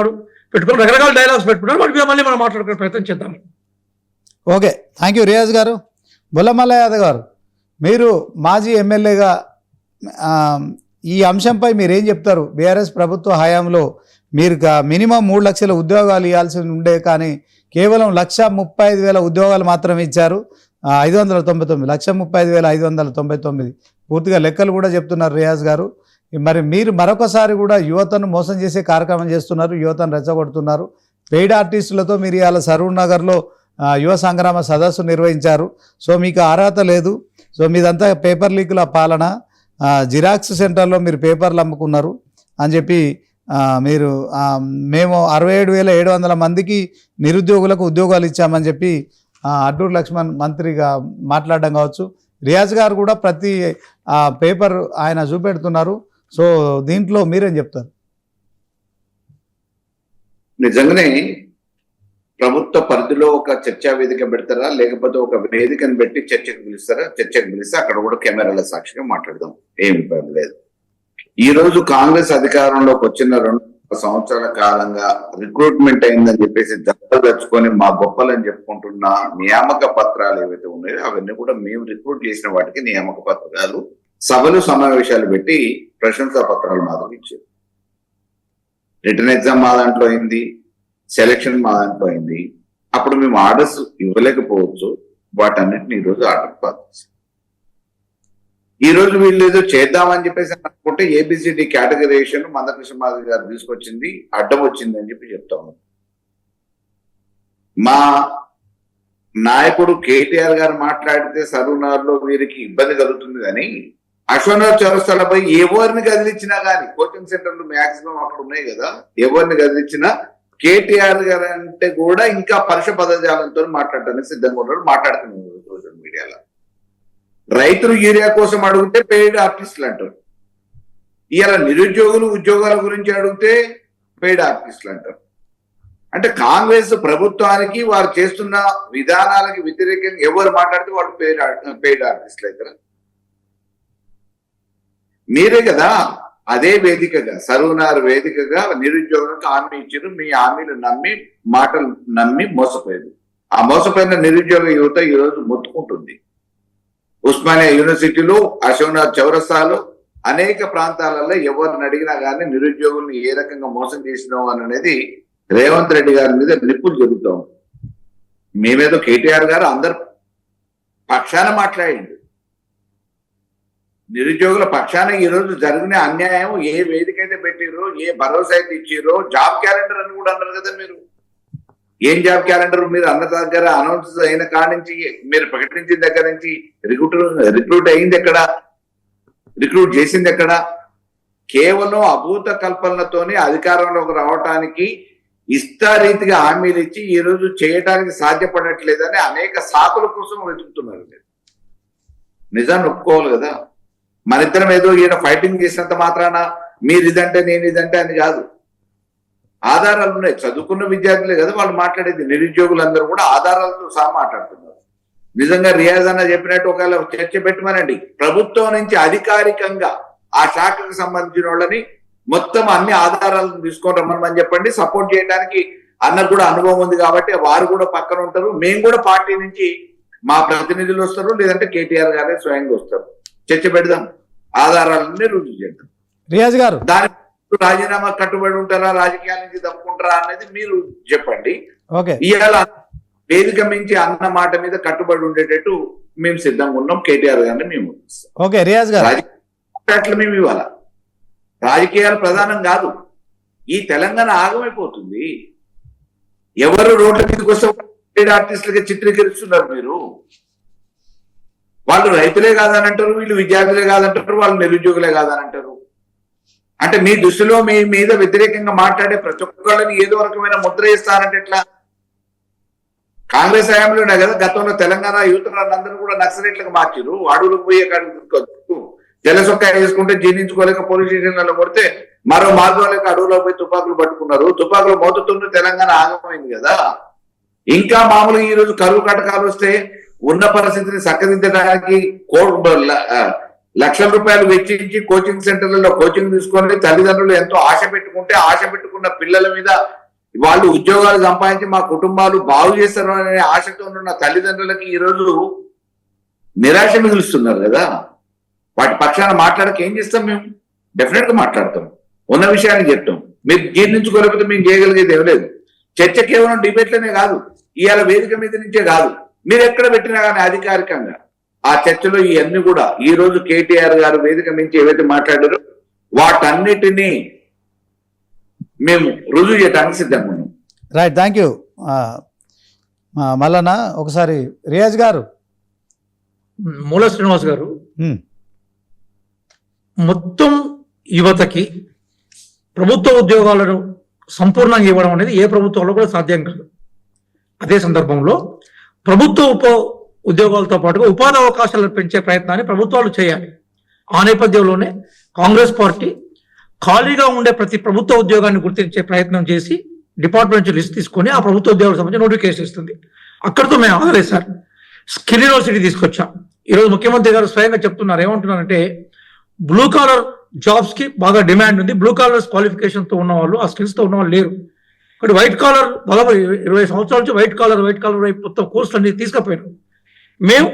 రకరకాల డైలాగ్స్ పెట్టుకున్నాడు. వాటి మీద మళ్ళీ మనం మాట్లాడుకునే ప్రయత్నం చేద్దాం. ఓకే, థ్యాంక్ యూ రియాజ్ గారు. బుల్లమల్ల యాదవ్ గారు, మీరు మాజీ ఎమ్మెల్యేగా ఈ అంశంపై మీరేం చెప్తారు? బీఆర్ఎస్ ప్రభుత్వ హయాంలో మీరు మినిమం 3 లక్షల ఉద్యోగాలు ఇవ్వాల్సి ఉండే, కానీ కేవలం 1,35,000 ఉద్యోగాలు మాత్రమే ఇచ్చారు. 599, 135,599 పూర్తిగా లెక్కలు కూడా చెప్తున్నారు రియాజ్ గారు. మరి మీరు మరొకసారి కూడా యువతను మోసం చేసే కార్యక్రమం చేస్తున్నారు, యువతను రెచ్చగొడుతున్నారు. పెయిడ్ ఆర్టిస్టులతో మీరు ఇవాళ సరూర్ నగర్లో యువ సంగ్రామ సదస్సు నిర్వహించారు. సో మీకు అర్హత లేదు. సో మీదంతా పేపర్ లీకుల పాలన, జిరాక్స్ సెంటర్లో మీరు పేపర్లు అమ్ముకున్నారు అని చెప్పి మీరు మేము 67,700 మందికి నిరుద్యోగులకు ఉద్యోగాలు ఇచ్చామని చెప్పి అడ్డూరు లక్ష్మణ్ మంత్రిగా మాట్లాడడం కావచ్చు. రియాజ్ గారు కూడా ప్రతి పేపర్ ఆయన చూపెడుతున్నారు. సో దీంట్లో మీరేం చెప్తారు? నిజంగానే ప్రభుత్వ పరిధిలో ఒక చర్చా వేదిక పెడతారా, లేకపోతే ఒక వేదికను పెట్టి చర్చకు పిలుస్తారా? చర్చకు పిలిస్తే అక్కడ కూడా కెమెరాల సాక్షిగా మాట్లాడదాం, ఏమి ఇబ్బంది లేదు. ఈ రోజు కాంగ్రెస్ అధికారంలోకి వచ్చిన 2 సంవత్సరాల కాలంగా రిక్రూట్మెంట్ అయిందని చెప్పేసి తెచ్చుకొని మా గొప్పలని చెప్పుకుంటున్న నియామక పత్రాలు ఏవైతే ఉన్నాయో అవన్నీ కూడా మేము రిక్రూట్ చేసిన వాటికి నియామక పత్రాలు, సభలు, సమావేశాలు పెట్టి ప్రశంసా పత్రాలు మాత్రం ఇచ్చారు. రిటర్న్ ఎగ్జామ్ మా దాంట్లో అయింది, సెలక్షన్ మా దాంట్లో అయింది. అప్పుడు మేము ఆర్డర్స్ ఇవ్వలేకపోవచ్చు, వాటన్నిటిని ఈ రోజు ఆర్డర్ పాస్. ఈ రోజు వీళ్ళు ఏదో చేద్దామని చెప్పేసి అనుకుంటే ఏబిసిడి కేటగరైజేషన్ మందకృష్ణ మాదిగ గారు తీసుకొచ్చింది, అడ్డం వచ్చింది అని చెప్పి చెప్తా ఉన్నాం. మా నాయకుడు కేటీఆర్ గారు మాట్లాడితే సరూనార్లో వీరికి ఇబ్బంది కలుగుతుంది, కానీ అశ్వనాథ్ చౌరస్తాలపై ఎవరిని కదిలించినా కానీ కోచింగ్ సెంటర్లు మాక్సిమం అక్కడ ఉన్నాయి కదా, ఎవరిని కదిలించినా కేటీఆర్ గారు అంటే కూడా ఇంకా పరుష పదజాలంతో మాట్లాడటానికి సిద్ధంగా ఉన్నారు, మాట్లాడుతున్నారు సోషల్ మీడియాలో. రైతులు యూరియా కోసం అడిగితే పెయిడ్ ఆర్టిస్టులు అంటారు, ఇవాళ నిరుద్యోగులు ఉద్యోగాల గురించి అడిగితే పెయిడ్ ఆర్టిస్టులు అంటారు. అంటే కాంగ్రెస్ ప్రభుత్వానికి వారు చేస్తున్న విధానాలకి వ్యతిరేకంగా ఎవరు మాట్లాడితే వాళ్ళు పెయిడ్ ఆర్టిస్టులు అవుతారు. మీరే కదా అదే వేదికగా సర్వనార్ వేదికగా నిరుద్యోగులకు హామీ ఇచ్చారు, మీ హామీలు నమ్మి మాటలు నమ్మి మోసపోయారు. ఆ మోసపోయిన నిరుద్యోగ యువత ఈ రోజు మొత్తుకుంటుంది. ఉస్మానియా యూనివర్సిటీలో, అశోక్నగర్ చౌరస్తాలో, అనేక ప్రాంతాలలో ఎవరిని అడిగినా కానీ నిరుద్యోగుల్ని ఏ రకంగా మోసం చేసినావు అనేది రేవంత్ రెడ్డి గారి మీద నిప్పులు జరుగుతాం. మేమేదో కేటీఆర్ గారు అందరు పక్షాన మాట్లాడిండు, నిరుద్యోగుల పక్షాన ఈ రోజు జరిగిన అన్యాయం ఏ వేదిక అయితే పెట్టిరో, ఏ భరోసా అయితే ఇచ్చిరో, జాబ్ క్యాలెండర్ అని కూడా అన్నారు కదా మీరు. ఏం జాబ్ క్యాలెండర్? మీరు అన్న దగ్గర అనౌన్స్ అయిన కాడి నుంచి, మీరు ప్రకటించిన దగ్గర నుంచి రిక్రూట్ అయింది ఎక్కడ, రిక్రూట్ చేసింది ఎక్కడ? కేవలం అభూత కల్పనలతోనే అధికారంలోకి రావటానికి ఇష్టారీతిగా హామీలు ఇచ్చి ఈ రోజు చేయటానికి సాధ్యపడట్లేదని అనేక సాకుల కోసం వెతుకుతున్నారు. మీరు నిజాన్ని ఒప్పుకోవాలి కదా. మన ఇద్దరం ఏదో ఈయన ఫైటింగ్ చేసినంత మాత్రాన మీరు ఇదంటే నేను ఇదంటే అని కాదు, ఆధారాలు ఉన్నాయి. చదువుకున్న విద్యార్థులే కదా వాళ్ళు మాట్లాడేది, నిరుద్యోగులందరూ కూడా ఆధారాలతో సహా మాట్లాడుతున్నారు. నిజంగా రియాజ్ అన్న చెప్పినట్టు ఒకవేళ చర్చ పెట్టమనండి, ప్రభుత్వం నుంచి అధికారికంగా ఆ శాఖకు సంబంధించిన వాళ్ళని మొత్తం అన్ని ఆధారాలను తీసుకొని రమ్మని చెప్పండి. సపోర్ట్ చేయడానికి అన్నకు కూడా అనుభవం ఉంది కాబట్టి వారు కూడా పక్కన ఉంటారు. మేము కూడా పార్టీ నుంచి మా ప్రతినిధులు వస్తారు, లేదంటే కేటీఆర్ గారే స్వయంగా వస్తారు. చర్చ పెడదాం, ఆధారాలన్నీ రుజువు చేద్దాం. రియాజ్ గారు దాని రాజీనామా కట్టుబడి ఉంటారా, రాజకీయాల నుంచి తప్పుకుంటారా అనేది మీరు చెప్పండి. ఇవాళ వేదిక మించి అన్న మాట మీద కట్టుబడి ఉండేటట్టు మేము సిద్ధంగా ఉన్నాం. కేటీఆర్ గారిని మేము రియాజ్ గారు మేము ఇవాళ రాజకీయాలు ప్రధానం కాదు. ఈ తెలంగాణ ఆగమైపోతుంది. ఎవరు రోడ్ల మీదకి వస్తే ఆర్టిస్టులుగా చిత్రీకరిస్తున్నారు మీరు. వాళ్ళు రైతులే కాదని అంటారు, వీళ్ళు విద్యార్థులే కాదంటారు, వాళ్ళు నిరుద్యోగులే కాదని అంటారు. అంటే మీ దృష్టిలో మీ మీద వ్యతిరేకంగా మాట్లాడే ప్రతి ఒక్కళ్ళని ఏదో రకమైన ముద్ర ఇస్తారంటే ఎట్లా? కాంగ్రెస్ హయాంలోనే కదా గతంలో తెలంగాణ యువతలందరూ కూడా నక్సలైట్లకు మార్చారు. అడవులకు పోయే కాడికి జలసొక్కా వేసుకుంటే జీర్ణించుకోలేక పోలీస్ స్టేషన్లలో కొడితే మరో మార్గంలోకి అడవులో పోయి తుపాకులు పట్టుకున్నారు. తుపాకులు మోతుతుంటే తెలంగాణ ఆగమైంది కదా. ఇంకా మామూలుగా ఈ రోజు కరువు కటకాలు వస్తే ఉన్న పరిస్థితిని చక్కదిద్దడానికి లక్షల రూపాయలు వెచ్చించి కోచింగ్ సెంటర్లలో కోచింగ్ తీసుకొని తల్లిదండ్రులు ఎంతో ఆశ పెట్టుకున్న పిల్లల మీద వాళ్ళు ఉద్యోగాలు సంపాదించి మా కుటుంబాలు బాగు చేస్తారు అనే ఆశతో ఉన్న తల్లిదండ్రులకి ఈ రోజు నిరాశ మిగులుస్తున్నారు కదా. వాటి పక్షాన మాట్లాడక ఏం చేస్తాం? మేము డెఫినెట్ గా మాట్లాడతాం, ఉన్న విషయాన్ని చెప్తాం. మీరు జీర్ణించుకోలేకపోతే మేము చేయగలిగేది ఏం లేదు. చర్చ కేవలం డిబేట్లనే కాదు, ఇవాళ వేదిక మీద నుంచే కాదు, మీరు ఎక్కడ పెట్టినా కానీ అధికారికంగా ఆ చర్చలో ఇవన్నీ కూడా ఈ రోజు కేటీఆర్ గారు వేదిక నుంచి ఏవైతే మాట్లాడారో వాటన్నిటినీ మేము రుజువు చేయడానికి సిద్ధంగా ఉన్నాం. Right, thank you. మల్లన్న ఒకసారి రియాజ్ గారు. మూల శ్రీనివాస్ గారు, మొత్తం యువతకి ప్రభుత్వ ఉద్యోగాలను సంపూర్ణంగా ఇవ్వడం అనేది ఏ ప్రభుత్వంలో కూడా సాధ్యం కాదు. అదే సందర్భంలో ప్రభుత్వ ఉద్యోగాలతో పాటుగా ఉపాధి అవకాశాలను పెంచే ప్రయత్నాన్ని ప్రభుత్వాలు చేయాలి. ఆ నేపథ్యంలోనే కాంగ్రెస్ పార్టీ ఖాళీగా ఉండే ప్రతి ప్రభుత్వ ఉద్యోగాన్ని గుర్తించే ప్రయత్నం చేసి డిపార్ట్మెంట్ నుంచి లిస్ట్ తీసుకొని ఆ ప్రభుత్వ ఉద్యోగాలకు సంబంధించి నోటిఫికేషన్ ఇస్తుంది. అక్కడితో మేము ఆగలేదు సార్, స్కిల్ యూనివర్సిటీ తీసుకొచ్చాం. ఈరోజు ముఖ్యమంత్రి గారు స్వయంగా చెప్తున్నారు, ఏమంటున్నారంటే బ్లూ కాలర్ జాబ్స్ కి బాగా డిమాండ్ ఉంది, బ్లూ కాలర్ క్వాలిఫికేషన్ తో ఉన్న వాళ్ళు, ఆ స్కిల్స్ తో ఉన్న వాళ్ళు లేరు. ఇక్కడ వైట్ కాలర్ దాదాపు 20 సంవత్సరాల నుంచి వైట్ కాలర్ వైపు మొత్తం కోర్సులు అన్ని తీసుకుపోయారు. మేము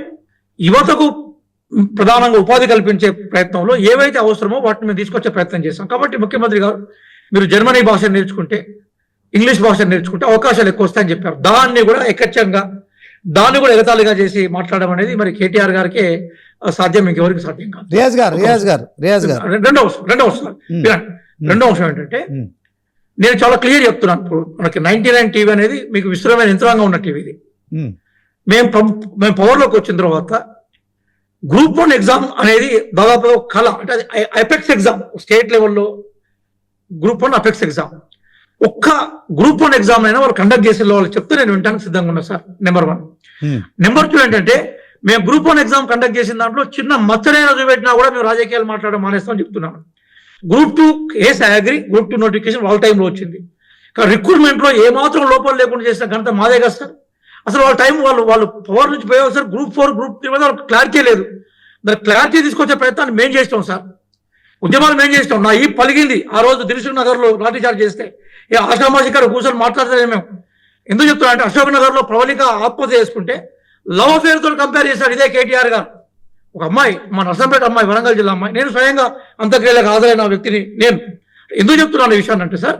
యువతకు ప్రధానంగా ఉపాధి కల్పించే ప్రయత్నంలో ఏవైతే అవసరమో వాటిని మేము తీసుకొచ్చే ప్రయత్నం చేస్తాం. కాబట్టి ముఖ్యమంత్రి గారు మీరు జర్మనీ భాష నేర్చుకుంటే, ఇంగ్లీష్ భాష నేర్చుకుంటే అవకాశాలు ఎక్కువ వస్తాయని చెప్పారు. దాన్ని కూడా ఎకచ్చంగా, దాన్ని కూడా ఎగతాళిగా చేసి మాట్లాడడం అనేది మరి కేటీఆర్ గారికి సాధ్యం, ఇంకెవరికి సాధ్యం కాదు. రియాజ్ గారు రెండో అంశం ఏంటంటే, నేను చాలా క్లియర్ చెప్తున్నాను. ఇప్పుడు మనకి 99 టీవీ అనేది మీకు విస్తృతమైన యంత్రాంగం ఉన్న టీవీ. ఇది మేము పవర్లోకి వచ్చిన తర్వాత గ్రూప్ 1 ఎగ్జామ్ అనేది దాదాపు కళ, అంటే అది అపెక్స్ ఎగ్జామ్, స్టేట్ లెవెల్లో గ్రూప్ 1 అపెక్స్ ఎగ్జామ్. ఒక్క గ్రూప్ 1 ఎగ్జామ్ అయినా వాళ్ళు కండక్ట్ చేసే వాళ్ళు చెప్తే నేను వినడానికి సిద్ధంగా ఉన్నా సార్. నెంబర్ 1. నెంబర్ 2 ఏంటంటే, మేము గ్రూప్ 1 ఎగ్జామ్ కండక్ట్ చేసిన దాంట్లో చిన్న మచ్చనైనా చూపెట్టినా కూడా మేము రాజకీయాలు మాట్లాడడం మానేస్తామని చెప్తున్నాను. Group 2 case agri, group 2 notification వాళ్ళ టైంలో వచ్చింది. కానీ రిక్రూట్మెంట్ లో ఏమాత్రం లోపాలు లేకుండా చేసిన ఘనత మాదే కదా సార్. అసలు వాళ్ళ టైం వాళ్ళు పవర్ నుంచి పోయారు సార్. గ్రూప్ 4, గ్రూప్ 3 మీద వాళ్ళకి క్లారిటీ లేదు. దాని క్లారిటీ తీసుకొచ్చే ప్రయత్నాన్ని మేము చేస్తాం సార్. ఉద్యమాలు మేము చేస్తాం. నా ఈ పలిగింది ఆ రోజు దిల్సుఖ్ నగర్ లో లాఠీ చార్జ్ చేస్తే ఆషామాషి గారు కూర్చొని మాట్లాడతారే మేము. ఎందుకు చెప్తున్నా అంటే, అశోక్ నగర్ లో ప్రవళిక ఆత్మహత్య చేసుకుంటే లవ్ అఫేర్ తో కంపేర్ చేశాడు ఇదే కేటీఆర్ గారు. ఒక అమ్మాయి, మా నర్సంపేట అమ్మాయి, వరంగల్ జిల్లా అమ్మాయి. నేను స్వయంగా అంత్యక్రియలకు హాజరైన వ్యక్తిని నేను. ఎందుకు చెప్తున్నాను ఈ విషయాన్ని అంటే సార్,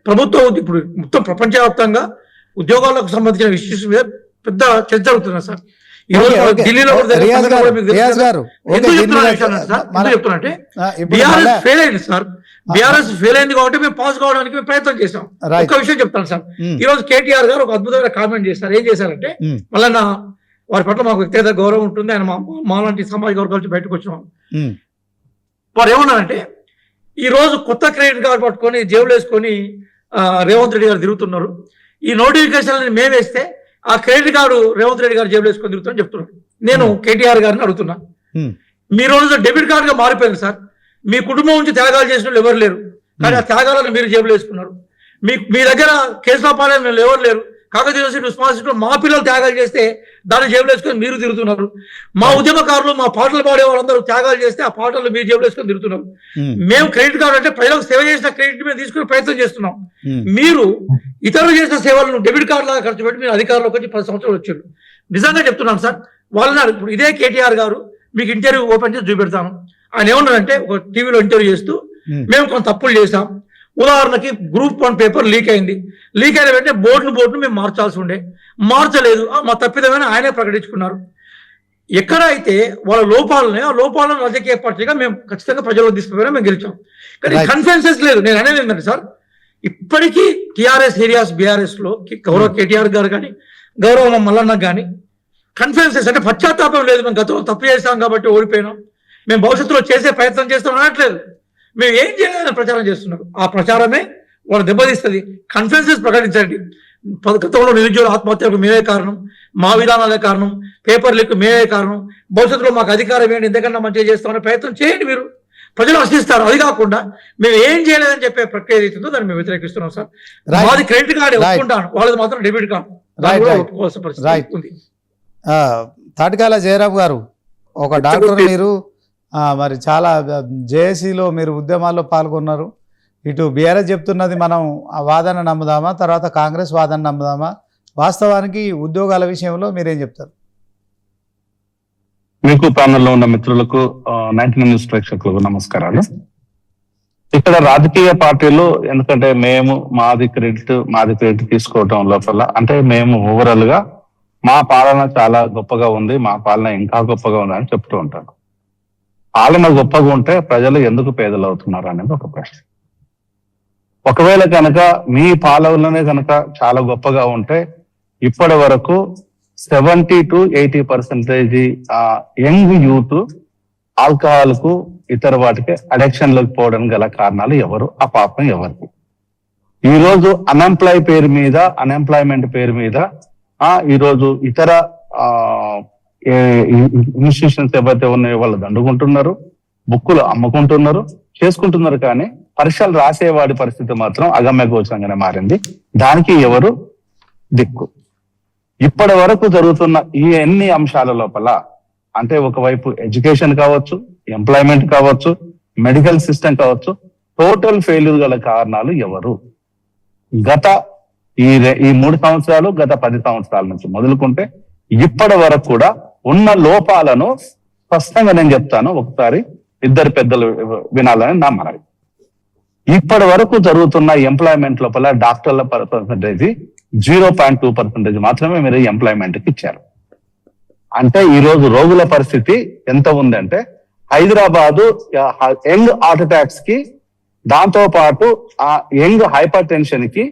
ప్రభుత్వం ఇప్పుడు మొత్తం ప్రపంచవ్యాప్తంగా ఉద్యోగాలకు సంబంధించిన ఇష్యూస్ మీద పెద్ద చర్చ జరుగుతున్నా సార్. ఈ రోజు ఢిల్లీలో చెప్తున్నా బీఆర్ఎస్ ఫెయిల్ అయింది సార్. బీఆర్ఎస్ ఫెయిల్ అయింది కాబట్టి మేము పాస్ కావడానికి మేము ప్రయత్నం చేసాం. ఒక విషయం చెప్తాను సార్, ఈ రోజు కేటీఆర్ గారు ఒక అద్భుతమైన కామెంట్ చేశారు. ఏం చేశారంటే, మళ్ళీ వారి పట్ల మాకు వ్యక్తిగత గౌరవం ఉంటుంది, ఆయన మాలాంటి సామాజిక వర్గాల నుంచి బయటకు వచ్చిన వారు ఏమన్నారంటే, ఈ రోజు కొత్త క్రెడిట్ కార్డు పట్టుకొని జేబులు వేసుకొని రేవంత్ రెడ్డి గారు తిరుగుతున్నారు. ఈ నోటిఫికేషన్ మేము వేస్తే ఆ క్రెడిట్ కార్డు రేవంత్ రెడ్డి గారు జేబులు వేసుకొని తిరుగుతారని చెప్తున్నారు. నేను కేటీఆర్ గారిని అడుగుతున్నా, మీ రోజు డెబిట్ కార్డుగా మారిపోయింది సార్. మీ కుటుంబం నుంచి త్యాగాలు చేసిన వాళ్ళు ఎవరు లేరు, కానీ ఆ త్యాగాలను మీరు జేబులు వేసుకున్నారు. మీ దగ్గర కేసులో పాలన ఎవరు లేరు. కాకతీయ రెస్పాన్సిబిలిటీ మా పిల్లలు త్యాగాలు చేస్తే దాన్ని జేబులు వేసుకొని మీరు తిరుగుతున్నారు. మా ఉద్యమకారులు, మా పాటలు పాడే వాళ్ళందరూ త్యాగాలు చేస్తే ఆ పాటలు మీరు జేబులు వేసుకొని తిరుగుతున్నారు. మేము క్రెడిట్ కార్డు అంటే ప్రజలకు సేవ చేసిన క్రెడిట్ మేము తీసుకునే ప్రయత్నం చేస్తున్నాం. మీరు ఇతరులు చేసిన సేవలను డెబిట్ కార్డు లాగా ఖర్చు పెట్టి మీరు అధికారంలోకి వచ్చి 10 సంవత్సరాలు వచ్చారు. నిజంగా చెప్తున్నాను సార్. వాళ్ళని ఇప్పుడు ఇదే కేటీఆర్ గారు మీకు ఇంటర్వ్యూ ఓపెన్ చేసి చూపెడతాను. ఆయన ఏమన్నారంటే, ఒక టీవీలో ఇంటర్వ్యూ చేస్తూ, మేము కొంత తప్పులు చేశాం. ఉదాహరణకి గ్రూప్ 1 పేపర్ లీక్ అయింది. లీక్ అయిన వెంటనే బోర్డును మేము మార్చాల్సి ఉండే, మార్చలేదు. మా తప్పిదమైన ఆయనే ప్రకటించుకున్నారు. ఎక్కడైతే వాళ్ళ లోపాలనే, ఆ లోపాలను రాజకీయ పార్టీగా మేము ఖచ్చితంగా ప్రజల్లో తీసుకుపోయినా మేము గెలిచాం. కానీ కన్ఫెన్సెస్ లేదు. నేను అనేది ఏంటంటే సార్, ఇప్పటికీ టీఆర్ఎస్ ఏరియాస్ బీఆర్ఎస్ లో గౌరవ కేటీఆర్ గారు కానీ, గౌరవ మల్లన్న కానీ కన్ఫెన్సెస్ అంటే పశ్చాత్తాపం లేదు. మేము గతంలో తప్పు చేస్తాం కాబట్టి ఓడిపోయినాం, మేము భవిష్యత్తులో చేసే ప్రయత్నం చేస్తాం అనట్లేదు. మేము ఏం చేయాలని ప్రచారం చేస్తున్నారు. ఆ ప్రచారమే వాళ్ళు దెబ్బతీస్తుంది. కన్ఫెన్సెస్ ప్రకటించండి. గతంలో నిరుద్యోగుల ఆత్మహత్యలకు మేమే కారణం, మా విధానాలే కారణం, పేపర్ లీక్ మేమే కారణం, భవిష్యత్తులో మాకు అధికారం ఏంటి, ఎంతకన్నా మంచిగా చేస్తామనే ప్రయత్నం చేయండి. మీరు ప్రజలు హర్షిస్తారు. అది కాకుండా మేము ఏం చేయలేదని చెప్పే ప్రక్రియ ఏదైతుందో దాన్ని మేము వ్యతిరేకిస్తున్నాం సార్. మాది క్రెడిట్ కార్డు ఒప్పుకుంటాను, వాళ్ళది మాత్రం డెబిట్ కార్డు ఒప్పుకోవాల్సిన పరిస్థితి ఉంది. తాటికాల జయరాం గారు, ఒక డాక్టర్ మీరు, మరి చాలా జేఏసీలో మీరు ఉద్యమాల్లో పాల్గొన్నారు. ఇటు బీఆర్ఎస్ చెప్తున్నది మనం ఆ వాదన నమ్ముదామా, తర్వాత కాంగ్రెస్ వాదన నమ్ముదామా? వాస్తవానికి ఉద్యోగాల విషయంలో మీరేం చెప్తారు? మీకు ప్యానెల్లో ఉన్న మిత్రులకు 99 న్యూస్ ప్రేక్షకులకు నమస్కారాలు. ఇక్కడ రాజకీయ పార్టీలు, ఎందుకంటే మాది క్రెడిట్ తీసుకోవటం లోపల, అంటే మేము ఓవరాల్ గా మా పాలన చాలా గొప్పగా ఉంది, మా పాలన ఇంకా గొప్పగా ఉంది అని చెప్తూ ఉంటారు. పాలన గొప్పగా ఉంటే ప్రజలు ఎందుకు పేదలు అవుతున్నారు అనేది ఒక ప్రశ్న. ఒకవేళ కనుక మీ పాలనలోనే కనుక చాలా గొప్పగా ఉంటే ఇప్పటి వరకు 70 to 80% యంగ్ యూత్ ఆల్కహాల్ కు ఇతర వాటికి అడిక్షన్ లోకి పోవడానికి గల కారణాలు ఎవరు? ఆ పాపం ఎవరికి? ఈ రోజు అన్ఎంప్లాయ్మెంట్ పేరు మీద ఈరోజు ఇతర ఇన్స్టిట్యూషన్స్ ఏవైతే ఉన్నాయో వాళ్ళు దండుకుంటున్నారు, బుక్కులు అమ్ముకుంటున్నారు, చేసుకుంటున్నారు. కానీ పరీక్షలు రాసేవాడి పరిస్థితి మాత్రం అగమ్య గోచరంగానే మారింది. దానికి ఎవరు దిక్కు? ఇప్పటి వరకు జరుగుతున్న ఈ ఎన్ని అంశాల లోపల, అంటే ఒకవైపు ఎడ్యుకేషన్ కావచ్చు, ఎంప్లాయ్మెంట్ కావచ్చు, మెడికల్ సిస్టమ్ కావచ్చు, టోటల్ ఫెయిల్యూర్ గల కారణాలు ఎవరు? గత ఈ 3 సంవత్సరాలు, గత 10 సంవత్సరాల నుంచి మొదలుకుంటే ఇప్పటి వరకు కూడా ఉన్న లోపాలను స్పష్టంగా నేను చెప్తాను. ఒకసారి ఇద్దరు పెద్దలు వినాలని నా మనవి. ఇప్పటి వరకు జరుగుతున్న ఎంప్లాయ్మెంట్ లోపల డాక్టర్ల పర్సంటేజ్ 0.2% మాత్రమే మీరు ఎంప్లాయ్మెంట్ కి ఇచ్చారు. అంటే ఈ రోజు రోగుల పరిస్థితి ఎంత ఉందంటే, హైదరాబాదు యంగ్ హార్ట్ అటాక్స్ కి, దాంతో పాటు ఆ యంగ్ హైపర్ టెన్షన్ కి,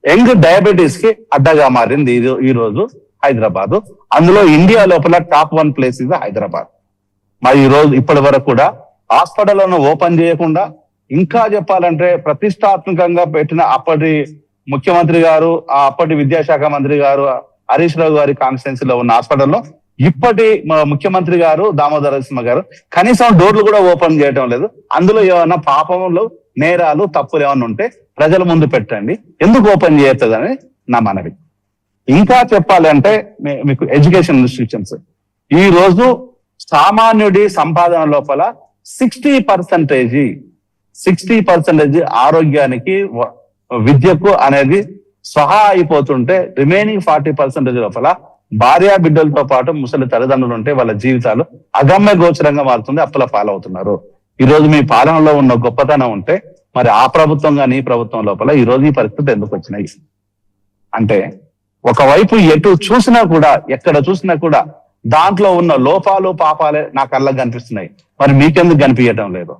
యంగ్ డయాబెటీస్ కి అడ్డగా మారింది ఈ రోజు హైదరాబాద్. అందులో ఇండియా లోపల టాప్ 1 ప్లేస్ ఇది హైదరాబాద్. మరి ఈ రోజు ఇప్పటి వరకు కూడా హాస్పిటల్లను ఓపెన్ చేయకుండా, ఇంకా చెప్పాలంటే ప్రతిష్టాత్మకంగా పెట్టిన అప్పటి ముఖ్యమంత్రి గారు, అప్పటి విద్యాశాఖ మంత్రి గారు హరీష్ రావు గారి కాన్స్టిట్యున్సీలో ఉన్న హాస్పిటల్లో ఇప్పటి ముఖ్యమంత్రి గారు దామోదర నరసింహ గారు కనీసం డోర్లు కూడా ఓపెన్ చేయడం లేదు. అందులో ఏమైనా పాపంలో నేరాలు తప్పులు ఏమైనా ఉంటే ప్రజల ముందు పెట్టండి, ఎందుకు ఓపెన్ చేయొద్దని నా మనవి. ఇంకా చెప్పాలంటే మీకు ఎడ్యుకేషన్ ఇన్స్టిట్యూషన్స్ ఈ రోజు సామాన్యుడి సంపాదన లోపల 60% ఆరోగ్యానికి విద్యకు అనేది సహా అయిపోతుంటే రిమైనింగ్ 40% లోపల భార్యా బిడ్డలతో పాటు ముసలి తల్లిదండ్రులు ఉంటే వాళ్ళ జీవితాలు అగమ్య గోచరంగా మారుతుంది, అప్పుల పాలవుతున్నారు. ఈ రోజు మీ పాలనలో ఉన్న గొప్పతనం ఉంటే మరి ఆ ప్రభుత్వం కానీ ఈ ప్రభుత్వం లోపల ఈ రోజు ఈ పరిస్థితి ఎందుకు వచ్చినాయి అంటే, ఒకవైపు ఎటు చూసినా కూడా ఎక్కడ చూసినా కూడా దాంట్లో ఉన్న లోపాలు పాపాలే నా కళ్ళకు కనిపిస్తున్నాయి. మరి మీకెందుకు కనిపించడం లేదు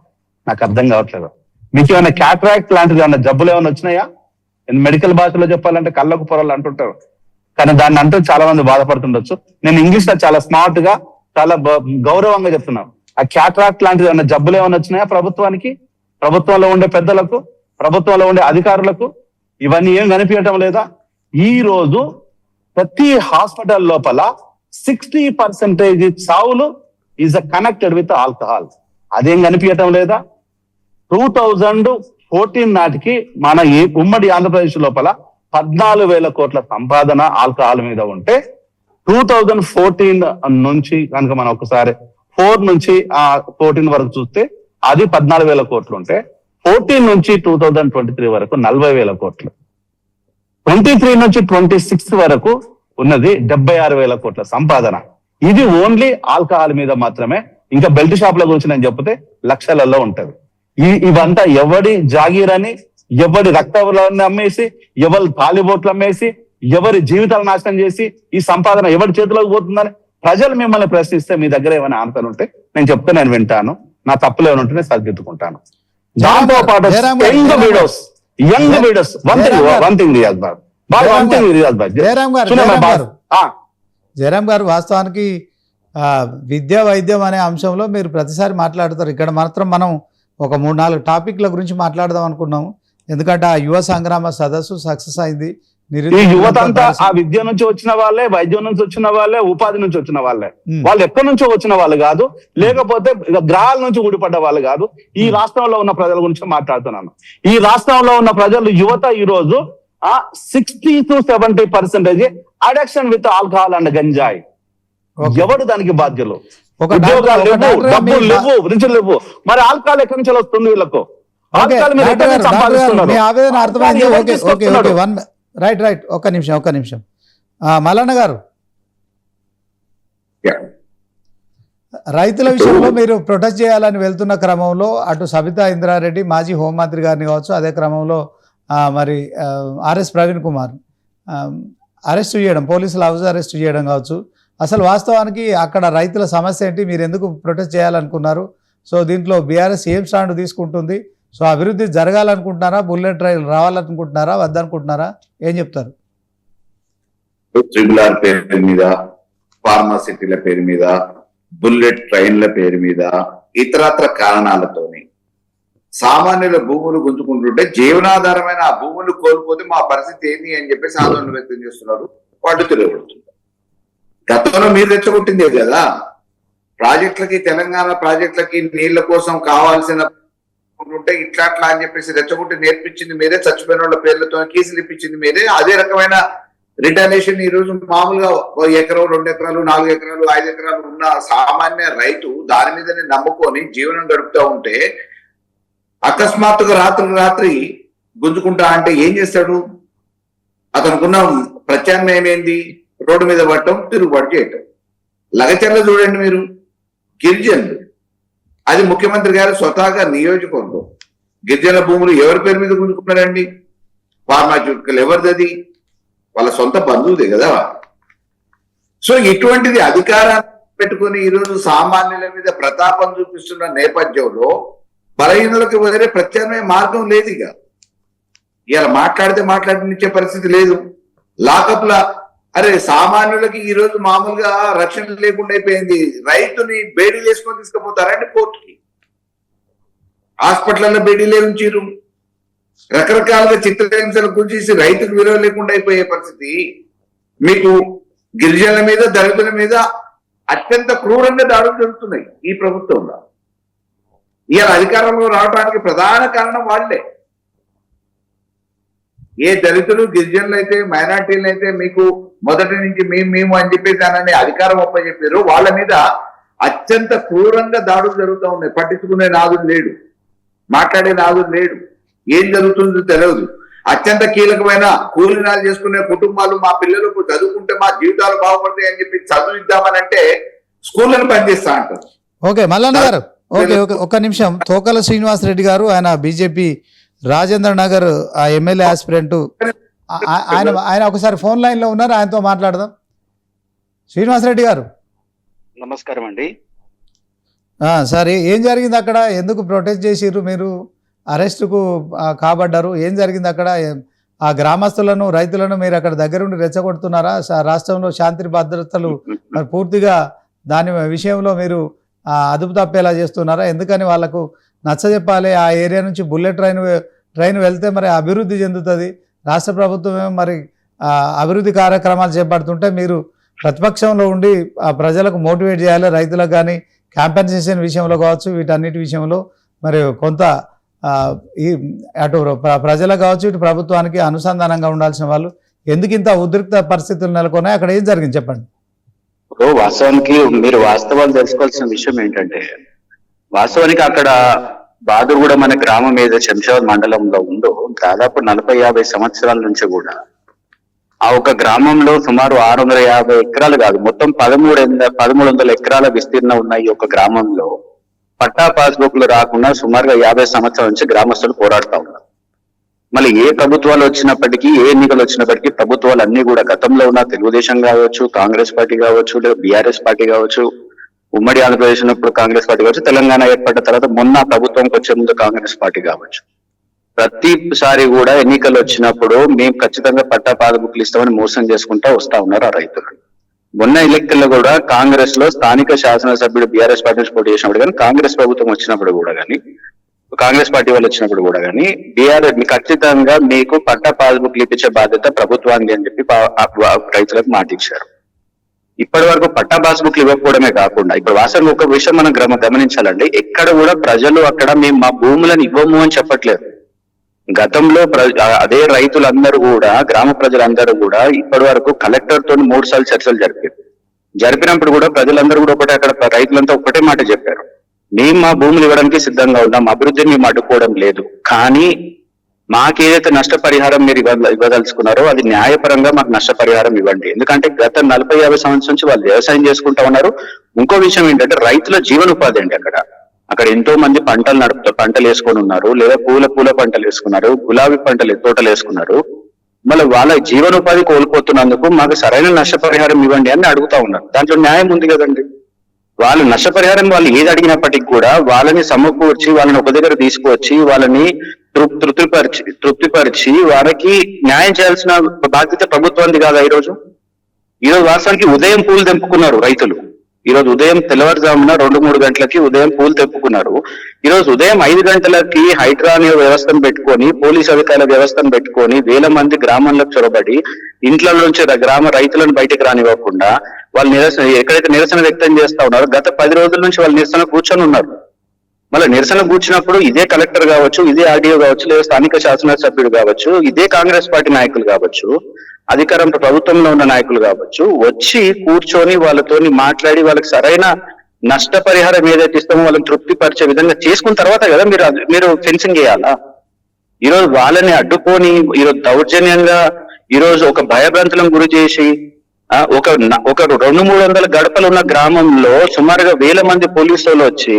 నాకు అర్థం కావట్లేదు. మీకు ఏమైనా క్యాట్రాక్ట్ లాంటిది ఏమైనా జబ్బులు ఏమైనా వచ్చినాయా? మెడికల్ భాషలో చెప్పాలంటే కళ్ళకు పొరలు అంటుంటారు, కానీ దాన్ని అంటూ చాలా మంది బాధపడుతుండొచ్చు. నేను ఇంగ్లీష్ లో చాలా స్మార్ట్ గా చాలా గౌరవంగా చెప్తున్నాను. ఆ క్యాట్రాక్ట్ లాంటిది ఏమైనా జబ్బులు ఏమైనా వచ్చినాయా ప్రభుత్వానికి, ప్రభుత్వంలో ఉండే పెద్దలకు, ప్రభుత్వంలో ఉండే అధికారులకు? ఇవన్నీ ఏం కనిపించడం లేదా? ఈ రోజు ప్రతి హాస్పిటల్ లోపల 60% చావులు ఈజ్ కనెక్టెడ్ విత్ ఆల్కహాల్. అదేం కనిపించటం లేదా? 2014 నాటికి మన ఉమ్మడి ఆంధ్రప్రదేశ్ లోపల 14,000 కోట్ల సంపాదన ఆల్కహాల్ మీద ఉంటే 2014 నుంచి కనుక మనం ఒకసారి 4 నుంచి 14 వరకు చూస్తే అది 14,000 కోట్లు ఉంటే 14 నుంచి 2023 వరకు 40,000 కోట్లు, 23 నుంచి 26 వరకు ఉన్నది 76,000 కోట్ల సంపాదన. ఇది ఓన్లీ ఆల్కహాల్ మీద మాత్రమే. ఇంకా బెల్ట్ షాపుల గురించి నేను చెప్తే లక్షలలో ఉంటది. ఇవంతా ఎవడి జాగీరని, ఎవరి రక్తాన్ని అమ్మేసి, ఎవరి తాలిబోట్లు అమ్మేసి, ఎవరి జీవితాలు నాశనం చేసి ఈ సంపాదన ఎవరి చేతిలోకి పోతుందని ప్రజలు మిమ్మల్ని ప్రశ్నిస్తే మీ దగ్గర ఏమైనా ఆన్సర్ ఉంటే నేను చెప్తే నేను వింటాను, నా తప్పులు ఏమైనా ఉంటే నేను సరిదిద్దుకుంటాను. దాంతో పాటు young videos one thing Riyaz Babu Jayaram garu వాస్తవానికి విద్య వైద్యం అనే అంశంలో మీరు ప్రతిసారి మాట్లాడతారు. ఇక్కడ మాత్రం మనం ఒక 3-4 టాపిక్ల గురించి మాట్లాడదాం అనుకున్నాము. ఎందుకంటే ఆ యువ సంగ్రామ సదస్సు సక్సెస్ అయింది. ఈ యువత అంతా ఆ విద్య నుంచి వచ్చిన వాళ్ళే, వైద్యం నుంచి వచ్చిన వాళ్ళే, ఉపాధి నుంచి వచ్చిన వాళ్ళే. వాళ్ళు ఎక్కడి నుంచో వచ్చిన వాళ్ళు కాదు, లేకపోతే గ్రహాల నుంచి ఊడిపడ్డ వాళ్ళు కాదు. ఈ రాష్ట్రంలో ఉన్న ప్రజల గురించి మాట్లాడుతున్నాను. ఈ రాష్ట్రంలో ఉన్న ప్రజలు యువత ఈ రోజు 60 to 70% addiction with alcohol and గంజాయి. ఎవరు దానికి బాధ్యులు? ఉద్యోగాలు లేవు, డబ్బులు లేవు, రుచులు లేవు. మరి ఆల్కహాల్ ఎక్కడి నుంచి వస్తుంది వీళ్ళకు? రైట్ ఒక్క నిమిషం మల్లన్న గారు, రైతుల విషయంలో మీరు ప్రొటెస్ట్ చేయాలని వెళ్తున్న క్రమంలో అటు సబితా ఇంద్రారెడ్డి మాజీ హోంమంత్రి గారిని కావచ్చు, అదే క్రమంలో మరి ఆర్ఎస్ ప్రవీణ్ కుమార్ అరెస్ట్ చేయడం, పోలీసులు హౌస్ అరెస్ట్ చేయడం కావచ్చు. అసలు వాస్తవానికి అక్కడ రైతుల సమస్య ఏంటి? మీరు ఎందుకు ప్రొటెస్ట్ చేయాలనుకున్నారు? సో దీంట్లో బీఆర్ఎస్ ఏం స్టాండ్ తీసుకుంటుంది? సో అభివృద్ధి జరగాలనుకుంటున్నారా, బుల్లెట్ రైలు రావాలనుకుంటున్నారా, వద్దనుకుంటున్నారా? ఏం చెప్తారు? ట్రిబుల్ ఆర్ పేరు మీద, ఫార్మాసిటీల పేరు మీద, బుల్లెట్ ట్రైన్ల పేరు మీద, ఇతరత్ర కారణాలతోని సామాన్యుల భూములు గుంజుకుంటుంటే జీవనాధారమైన ఆ భూములు కోల్పోతే మా పరిస్థితి ఏంటి అని చెప్పేసి ఆందోళన వ్యక్తం చేస్తున్నారు. వాళ్ళు తెలియబడుతున్నారు. గతంలో మీరు రెచ్చగొట్టిందే కదా, ప్రాజెక్టులకి, తెలంగాణ ప్రాజెక్టులకి నీళ్ల కోసం కావాల్సిన ఉంటే ఇట్లా అని చెప్పేసి రెచ్చగొట్టి నేర్పించింది మీరే, చచ్చిపోయిన వాళ్ళ పేర్లతో కేసులు ఇప్పించింది మీరే. అదే రకమైన రిటర్నేషన్ ఈ రోజు మామూలుగా 1 ఎకరం, 2 ఎకరాలు, 4 ఎకరాలు, 5 ఎకరాలు ఉన్న సామాన్య రైతు దాని మీదనే నమ్ముకొని జీవనం గడుపుతూ ఉంటే అకస్మాత్తుగా రాత్రి గుంజుకుంటా అంటే ఏం చేస్తాడు? అతనుకున్న ప్రత్యామ్నాయం ఏంది? రోడ్డు మీద పట్టడం, తిరుగుబాటు చేయటం. లగచర్ల చూడండి మీరు, గిరిజనులు, అది ముఖ్యమంత్రి గారు స్వతహాగా నియోజకవర్గం, గిరిజన భూములు ఎవరి పేరు మీద గుంజుకున్నారండి? ఫార్మాస్యూటికల్ ఎవరిది? వాళ్ళ సొంత బంధువుదే కదా. సో ఇటువంటిది అధికారాన్ని పెట్టుకుని ఈరోజు సామాన్యుల మీద ప్రతాపం చూపిస్తున్న నేపథ్యంలో బలహీనులకు వేరే ప్రత్యామ్నాయ మార్గం లేదు. ఇక ఇలా మాట్లాడితే మాట్లాడనిచ్చే పరిస్థితి లేదు. లాకప్ల అరే సామాన్యులకి ఈ రోజు మామూలుగా రక్షణ లేకుండా అయిపోయింది. రైతుని బేడీలు వేసుకొని తీసుకుపోతారండి కోర్టుకి. హాస్పిటల్లో బేడీలే ఉంచిరు. రకరకాలుగా చిత్రహింసలు గురించి రైతుకు విలువ లేకుండా అయిపోయే పరిస్థితి. మీకు గిరిజనుల మీద, దళితుల మీద అత్యంత క్రూరంగా దాడులు జరుగుతున్నాయి ఈ ప్రభుత్వంలో. ఇవాళ అధికారంలో రావడానికి ప్రధాన కారణం వాళ్ళే. ఏ దళితులు, గిరిజనులు అయితే, మైనార్టీలు అయితే మీకు మొదటి నుంచి మేము అని చెప్పేసి దానని అధికారం అప్పచెప్పారు. వాళ్ళ మీద అత్యంత క్రూరంగా దాడులు జరుగుతూ ఉన్నాయి. పట్టించుకునే నాదుడు లేడు, మాట్లాడే నాదుడు లేడు, ఏం జరుగుతుందో తెలియదు. అత్యంత కీలకమైన కూలినాలు చేసుకునే కుటుంబాలు, మా పిల్లలకు చదువుకుంటే మా జీవితాలు బాగుపడతాయి అని చెప్పి చదువుద్దామని అంటే స్కూళ్ళను పనిచేస్తా అంటారు. Okay Mallanna garu, okay okay ఒక్క నిమిషం. తోకల శ్రీనివాస్ రెడ్డి గారు, ఆయన బీజేపీ రాజేంద్ర నగర్ ఆ ఎమ్మెల్యే ఆస్పిరెంట్, ఆయన ఒకసారి ఫోన్ లైన్ లో ఉన్నారు, ఆయనతో మాట్లాడదాం. శ్రీనివాస్ రెడ్డి గారు నమస్కారం అండి. సార్ ఏం జరిగింది అక్కడ? ఎందుకు ప్రొటెస్ట్ చేసిర్రు? మీరు అరెస్టుకు కాబడ్డారు. ఏం జరిగింది అక్కడ? ఆ గ్రామస్తులను, రైతులను మీరు అక్కడ దగ్గరుండి రెచ్చగొడుతున్నారా? రాష్ట్రంలో శాంతి భద్రతలు మరి పూర్తిగా దాని విషయంలో మీరు అదుపు తప్పేలా చేస్తున్నారా? ఎందుకని వాళ్ళకు నచ్చజెప్పాలి? ఆ ఏరియా నుంచి బుల్లెట్ ట్రైన్ వెళ్తే మరి అభివృద్ధి చెందుతుంది. రాష్ట్ర ప్రభుత్వం ఏమో మరి అభివృద్ధి కార్యక్రమాలు చేపడుతుంటే మీరు ప్రతిపక్షంలో ఉండి ప్రజలకు మోటివేట్ చేయాలి. రైతులకు కానీ కాంపెన్సేషన్ విషయంలో కావచ్చు, వీటన్నిటి విషయంలో మరి కొంత ఈ అటు ప్రజలకు కావచ్చు, ఇటు ప్రభుత్వానికి అనుసంధానంగా ఉండాల్సిన వాళ్ళు ఎందుకు ఇంత ఉద్రిక్త పరిస్థితులు నెలకొన్నాయి? అక్కడ ఏం జరిగింది చెప్పండి. వాస్తవానికి మీరు వాస్తవాలు తెలుసుకోవాల్సిన విషయం ఏంటంటే, వాస్తవానికి అక్కడ బాదుర్గూడెం అనే గ్రామం ఏదో శంషాబాద్ మండలంలో ఉందో దాదాపు 40-50 సంవత్సరాల నుంచి కూడా ఆ ఒక గ్రామంలో సుమారు 650 ఎకరాలు కాదు, మొత్తం 1300 ఎకరాల విస్తీర్ణం ఉన్న ఈ యొక్క గ్రామంలో పట్టా పాస్బుక్లు రాకుండా సుమారుగా 50 సంవత్సరాల నుంచి గ్రామస్తులు పోరాడుతూ ఉన్నారు. మళ్ళీ ఏ ప్రభుత్వాలు వచ్చినప్పటికీ, ఏ ఎన్నికలు వచ్చినప్పటికీ ప్రభుత్వాలు అన్ని కూడా గతంలో ఉన్న తెలుగుదేశం కావచ్చు, కాంగ్రెస్ పార్టీ కావచ్చు, లేదా బీఆర్ఎస్ పార్టీ కావచ్చు, ఉమ్మడి ఆంధ్రప్రదేశ్ ఉన్నప్పుడు కాంగ్రెస్ పార్టీ కావచ్చు, తెలంగాణ ఏర్పడిన తర్వాత మొన్న ప్రభుత్వంకి వచ్చే ముందు కాంగ్రెస్ పార్టీ కావచ్చు, ప్రతిసారి కూడా ఎన్నికలు వచ్చినప్పుడు మేము ఖచ్చితంగా పట్టా పాస్బుక్లు ఇస్తామని మోసం చేసుకుంటూ వస్తా ఉన్నారు ఆ రైతులు. మొన్న ఎన్నికల్లో కూడా కాంగ్రెస్ లో స్థానిక శాసనసభ్యుడు బీఆర్ఎస్ పార్టీ నుంచి పోటీ చేసినప్పుడు కానీ, కాంగ్రెస్ ప్రభుత్వం వచ్చినప్పుడు కూడా కానీ, కాంగ్రెస్ పార్టీ వాళ్ళు వచ్చినప్పుడు కూడా కానీ బీఆర్ఎస్ ఖచ్చితంగా మీకు పట్టా పాస్బుక్లు ఇప్పించే బాధ్యత ప్రభుత్వానికి అని చెప్పి రైతులకు మాట ఇచ్చారు. ఇప్పటి వరకు పట్టా పాస్బుక్లు ఇవ్వకపోవడమే కాకుండా, ఇప్పుడు వాస్తవంగా ఒక విషయం మనం గమనించాలండి, ఎక్కడ కూడా ప్రజలు అక్కడ మేము మా భూములను ఇవ్వము అని చెప్పట్లేదు. గతంలో అదే రైతులందరూ కూడా, గ్రామ ప్రజలందరూ కూడా ఇప్పటి వరకు కలెక్టర్ తో 3 సార్లు చర్చలు జరిపినప్పుడు కూడా ప్రజలందరూ కూడా ఒకటే, అక్కడ రైతులంతా ఒకటే మాట చెప్పారు, మేము మా భూములు ఇవ్వడానికి సిద్ధంగా ఉన్నాం, అభివృద్ధిని మేము అడ్డుకోవడం లేదు, కానీ మాకేదైతే నష్టపరిహారం మీరు ఇవ్వదలుచుకున్నారో అది న్యాయపరంగా మాకు నష్టపరిహారం ఇవ్వండి. ఎందుకంటే గత 40-50 సంవత్సరం నుంచి వాళ్ళు వ్యవసాయం చేసుకుంటా ఉన్నారు. ఇంకో విషయం ఏంటంటే రైతుల జీవనోపాధి అండి. అక్కడ ఎంతో మంది పంటలు వేసుకొని ఉన్నారు, లేదా పూల పంటలు వేసుకున్నారు, గులాబీ తోటలు వేసుకున్నారు. మళ్ళీ వాళ్ళ జీవనోపాధి కోల్పోతున్నందుకు మాకు సరైన నష్టపరిహారం ఇవ్వండి అని అడుగుతా ఉన్నారు. దాంట్లో న్యాయం ఉంది కదండి. వాళ్ళు నష్టపరిహారం వాళ్ళు ఏది అడిగినప్పటికీ కూడా వాళ్ళని సమకూర్చి, వాళ్ళని ఒక దగ్గర తీసుకువచ్చి, వాళ్ళని తృప్తిపరిచి వాళ్ళకి న్యాయం చేయాల్సిన బాధ్యత ప్రభుత్వానికి కాదా? ఈరోజు వాస్తవానికి ఉదయం పూలు తెంపుకున్నారు రైతులు. ఈరోజు ఉదయం తెల్లవారుజామున 2-3 గంటలకి ఉదయం పూలు తెంపుకున్నారు. ఈరోజు ఉదయం 5 గంటలకి హైడ్రా అనే వ్యవస్థను పెట్టుకొని, పోలీస్ అధికారుల వ్యవస్థను పెట్టుకొని, వేల మంది గ్రామంలో చొరబడి ఇంట్లో నుంచి గ్రామ రైతులను బయటకు రానివ్వకుండా వాళ్ళు ఎక్కడైతే నిరసన వ్యక్తం చేస్తా ఉన్నారో గత 10 రోజుల నుంచి వాళ్ళు నిరసన కూర్చొని ఉన్నారు. మళ్ళీ నిరసన కూర్చున్నప్పుడు ఇదే కలెక్టర్ కావచ్చు, ఇదే ఆర్డీఓ కావచ్చు, లేదా స్థానిక శాసనసభ్యుడు కావచ్చు, ఇదే కాంగ్రెస్ పార్టీ నాయకులు కావచ్చు, అధికారం ప్రభుత్వంలో ఉన్న నాయకులు కావచ్చు, వచ్చి కూర్చొని వాళ్ళతోని మాట్లాడి వాళ్ళకి సరైన నష్టపరిహారం ఏదైతే ఇస్తామో వాళ్ళని తృప్తిపరిచే విధంగా చేసుకున్న తర్వాత కదా మీరు ఫెన్సింగ్ చేయాలా? ఈరోజు వాళ్ళని అడ్డుకొని ఈరోజు దౌర్జన్యంగా ఈరోజు ఒక భయభ్రాంతులను గురి చేసి ఒక 200-300 గడపలు ఉన్న గ్రామంలో సుమారుగా 1000 మంది పోలీసులు వచ్చి,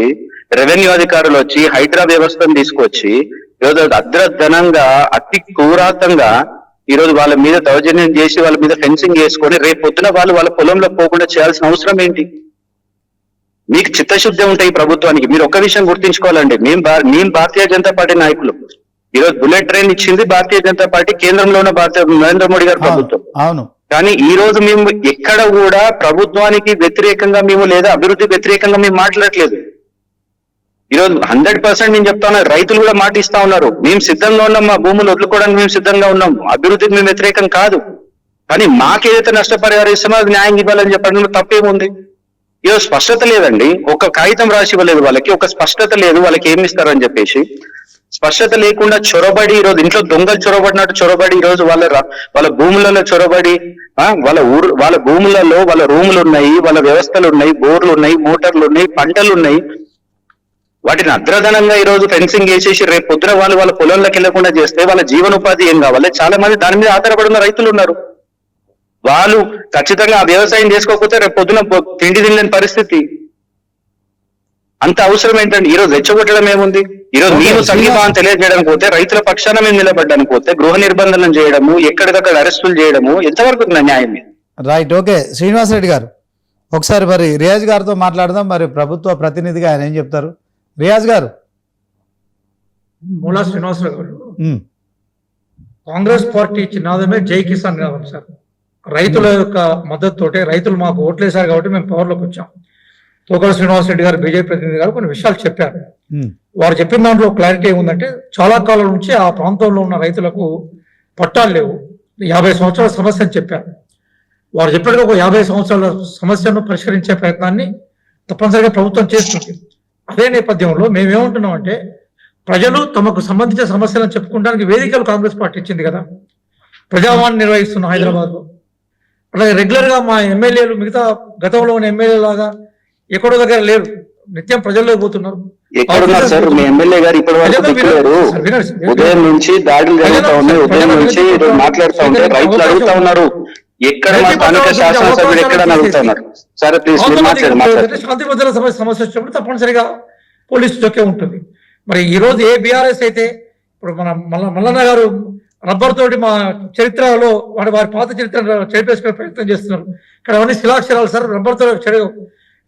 రెవెన్యూ అధికారులు వచ్చి, హైడ్రా వ్యవస్థను తీసుకొచ్చి ఈరోజు అద్రధనంగా అతి క్రూరాతంగా ఈరోజు వాళ్ళ మీద దౌర్జన్యం చేసి వాళ్ళ మీద ఫెన్సింగ్ చేసుకొని రేపు పొద్దున వాళ్ళ పొలంలో పోకుండా చేయాల్సిన అవసరం ఏంటి? మీకు చిత్తశుద్ధి ఉంటాయి ప్రభుత్వానికి. మీరు ఒక్క విషయం గుర్తించుకోవాలండి, మేము భారతీయ జనతా పార్టీ నాయకులు. ఈరోజు బుల్లెట్ ట్రైన్ ఇచ్చింది భారతీయ జనతా పార్టీ, కేంద్రంలో ఉన్న నరేంద్ర మోడీ గారి ప్రభుత్వం. అవును. కానీ ఈ రోజు మేము ఎక్కడ కూడా ప్రభుత్వానికి వ్యతిరేకంగా మేము లేదా అభివృద్ధి వ్యతిరేకంగా మేము మాట్లాడట్లేదు. ఈరోజు 100% నేను చెప్తాను, రైతులు కూడా మాట ఇస్తా ఉన్నారు, మేము సిద్ధంగా ఉన్నాం, మా భూములు వదులుకోవడానికి మేము సిద్ధంగా ఉన్నాం, అభివృద్ధికి మేము వ్యతిరేకం కాదు. కానీ మాకేదైతే నష్టపరిహారం ఇస్తామో అది న్యాయం ఇవ్వాలని చెప్పడంలో తప్పేముంది? ఈరోజు స్పష్టత లేదండి, ఒక కాగితం రాసి ఇవ్వలేదు వాళ్ళకి, ఒక స్పష్టత లేదు వాళ్ళకి ఏమి ఇస్తారని చెప్పేసి. స్పష్టత లేకుండా చొరబడి ఈరోజు ఇంట్లో దొంగలు చొరబడినట్టు చొరబడి ఈరోజు వాళ్ళ భూములలో చొరబడి వాళ్ళ భూములలో వాళ్ళ రూములు ఉన్నాయి, వాళ్ళ వ్యవస్థలు ఉన్నాయి, బోర్లు ఉన్నాయి, మోటార్లు ఉన్నాయి, పంటలు ఉన్నాయి. వాటిని అగ్రధనంగా ఈరోజు ఫెన్సింగ్ వేసేసి రేపు పొద్దున వాళ్ళ పొలంలోకి వెళ్లకుండా చేస్తే వాళ్ళ జీవనోపాధి ఏం కావాలి? చాలా మంది దాని మీద ఆధారపడిన రైతులు ఉన్నారు. వాళ్ళు ఖచ్చితంగా ఆ వ్యవసాయం చేసుకోకపోతే రేపు పొద్దున తిండి తినలేని పరిస్థితి. అంత అవసరం ఏంటండి? ఈరోజు రెచ్చగొట్టడం ఏముంది? ఈరోజు మేము సంఘీభావం తెలియజేయడానికి పోతే, రైతుల పక్షాన మేము నిలబడ్డానికి పోతే గృహ నిర్బంధనం చేయడము, ఎక్కడికక్కడ అరెస్టులు చేయడము ఎంతవరకు న్యాయం? Right, okay. శ్రీనివాసరెడ్డి గారు, ఒకసారి మరి రియాజ్ గారితో మాట్లాడదాం. మరి ప్రభుత్వ ప్రతినిధిగా ఆయన ఏం చెప్తారు? రియాజ్ గారు. మూలా శ్రీనివాసరావు గారు, కాంగ్రెస్ పార్టీ చిన్నాదమే జై కిసాన్ నినాదం సార్. రైతుల యొక్క మద్దతుతోటే, రైతులు మాకు ఓట్లేశారు కాబట్టి మేము పవర్లోకి వచ్చాం. తోకల శ్రీనివాసరెడ్డి గారు, బీజేపీ ప్రతినిధి గారు కొన్ని విషయాలు చెప్పారు. వారు చెప్పిన దాంట్లో క్లారిటీ ఏముందంటే, చాలా కాలం నుంచి ఆ ప్రాంతంలో ఉన్న రైతులకు పట్టాలు లేవు, 50 సంవత్సరాల సమస్య అని చెప్పారు. వారు చెప్పినట్టు ఒక 50 సంవత్సరాల సమస్యను పరిష్కరించే ప్రయత్నాన్ని తప్పనిసరిగా ప్రభుత్వం చేస్తుంది. అదే నేపథ్యంలో మేమేమంటున్నాం అంటే, ప్రజలు తమకు సంబంధించిన సమస్యలను చెప్పుకోవడానికి వేదికలు కాంగ్రెస్ పార్టీ ఇచ్చింది కదా. ప్రజావాణి నిర్వహిస్తున్నాం హైదరాబాద్ లో. అలాగే రెగ్యులర్ గా మా ఎమ్మెల్యేలు మిగతా గతంలో ఉన్న ఎమ్మెల్యే లాగా ఎక్కడో దగ్గర లేరు, నిత్యం ప్రజల్లో పోతున్నారు. ఎక్కడున్నారు సార్ మీ ఎమ్మెల్యే గారు? ఇప్పటి వరకు ఉదయం నుంచి దాడులు జరుగుతా ఉన్నాయి, ఉదయం నుంచి మాట్లాడుతూ ఉంటే రైతులు అడుగుతా ఉన్నారు, ఎక్కడ మా స్థానిక శాసనసభ్యులు ఎక్కడ అడుగుతా ఉన్నారు. సరే ప్లీజ్ మాట్లాడండి. శాంతి భద్రత సమస్య వచ్చినప్పుడు తప్పనిసరిగా పోలీసు చొక్కే ఉంటుంది. మరి ఈ రోజు ఏ బీఆర్ఎస్ అయితే, ఇప్పుడు మన మల్లన్న గారు రబ్బర్ తోటి మా చరిత్రలో వారి పాత చరిత్ర చెరిపేసుకునే ప్రయత్నం చేస్తున్నారు. ఇక్కడ అవన్నీ శిలాక్షరాలు సార్. రబ్బర్ తో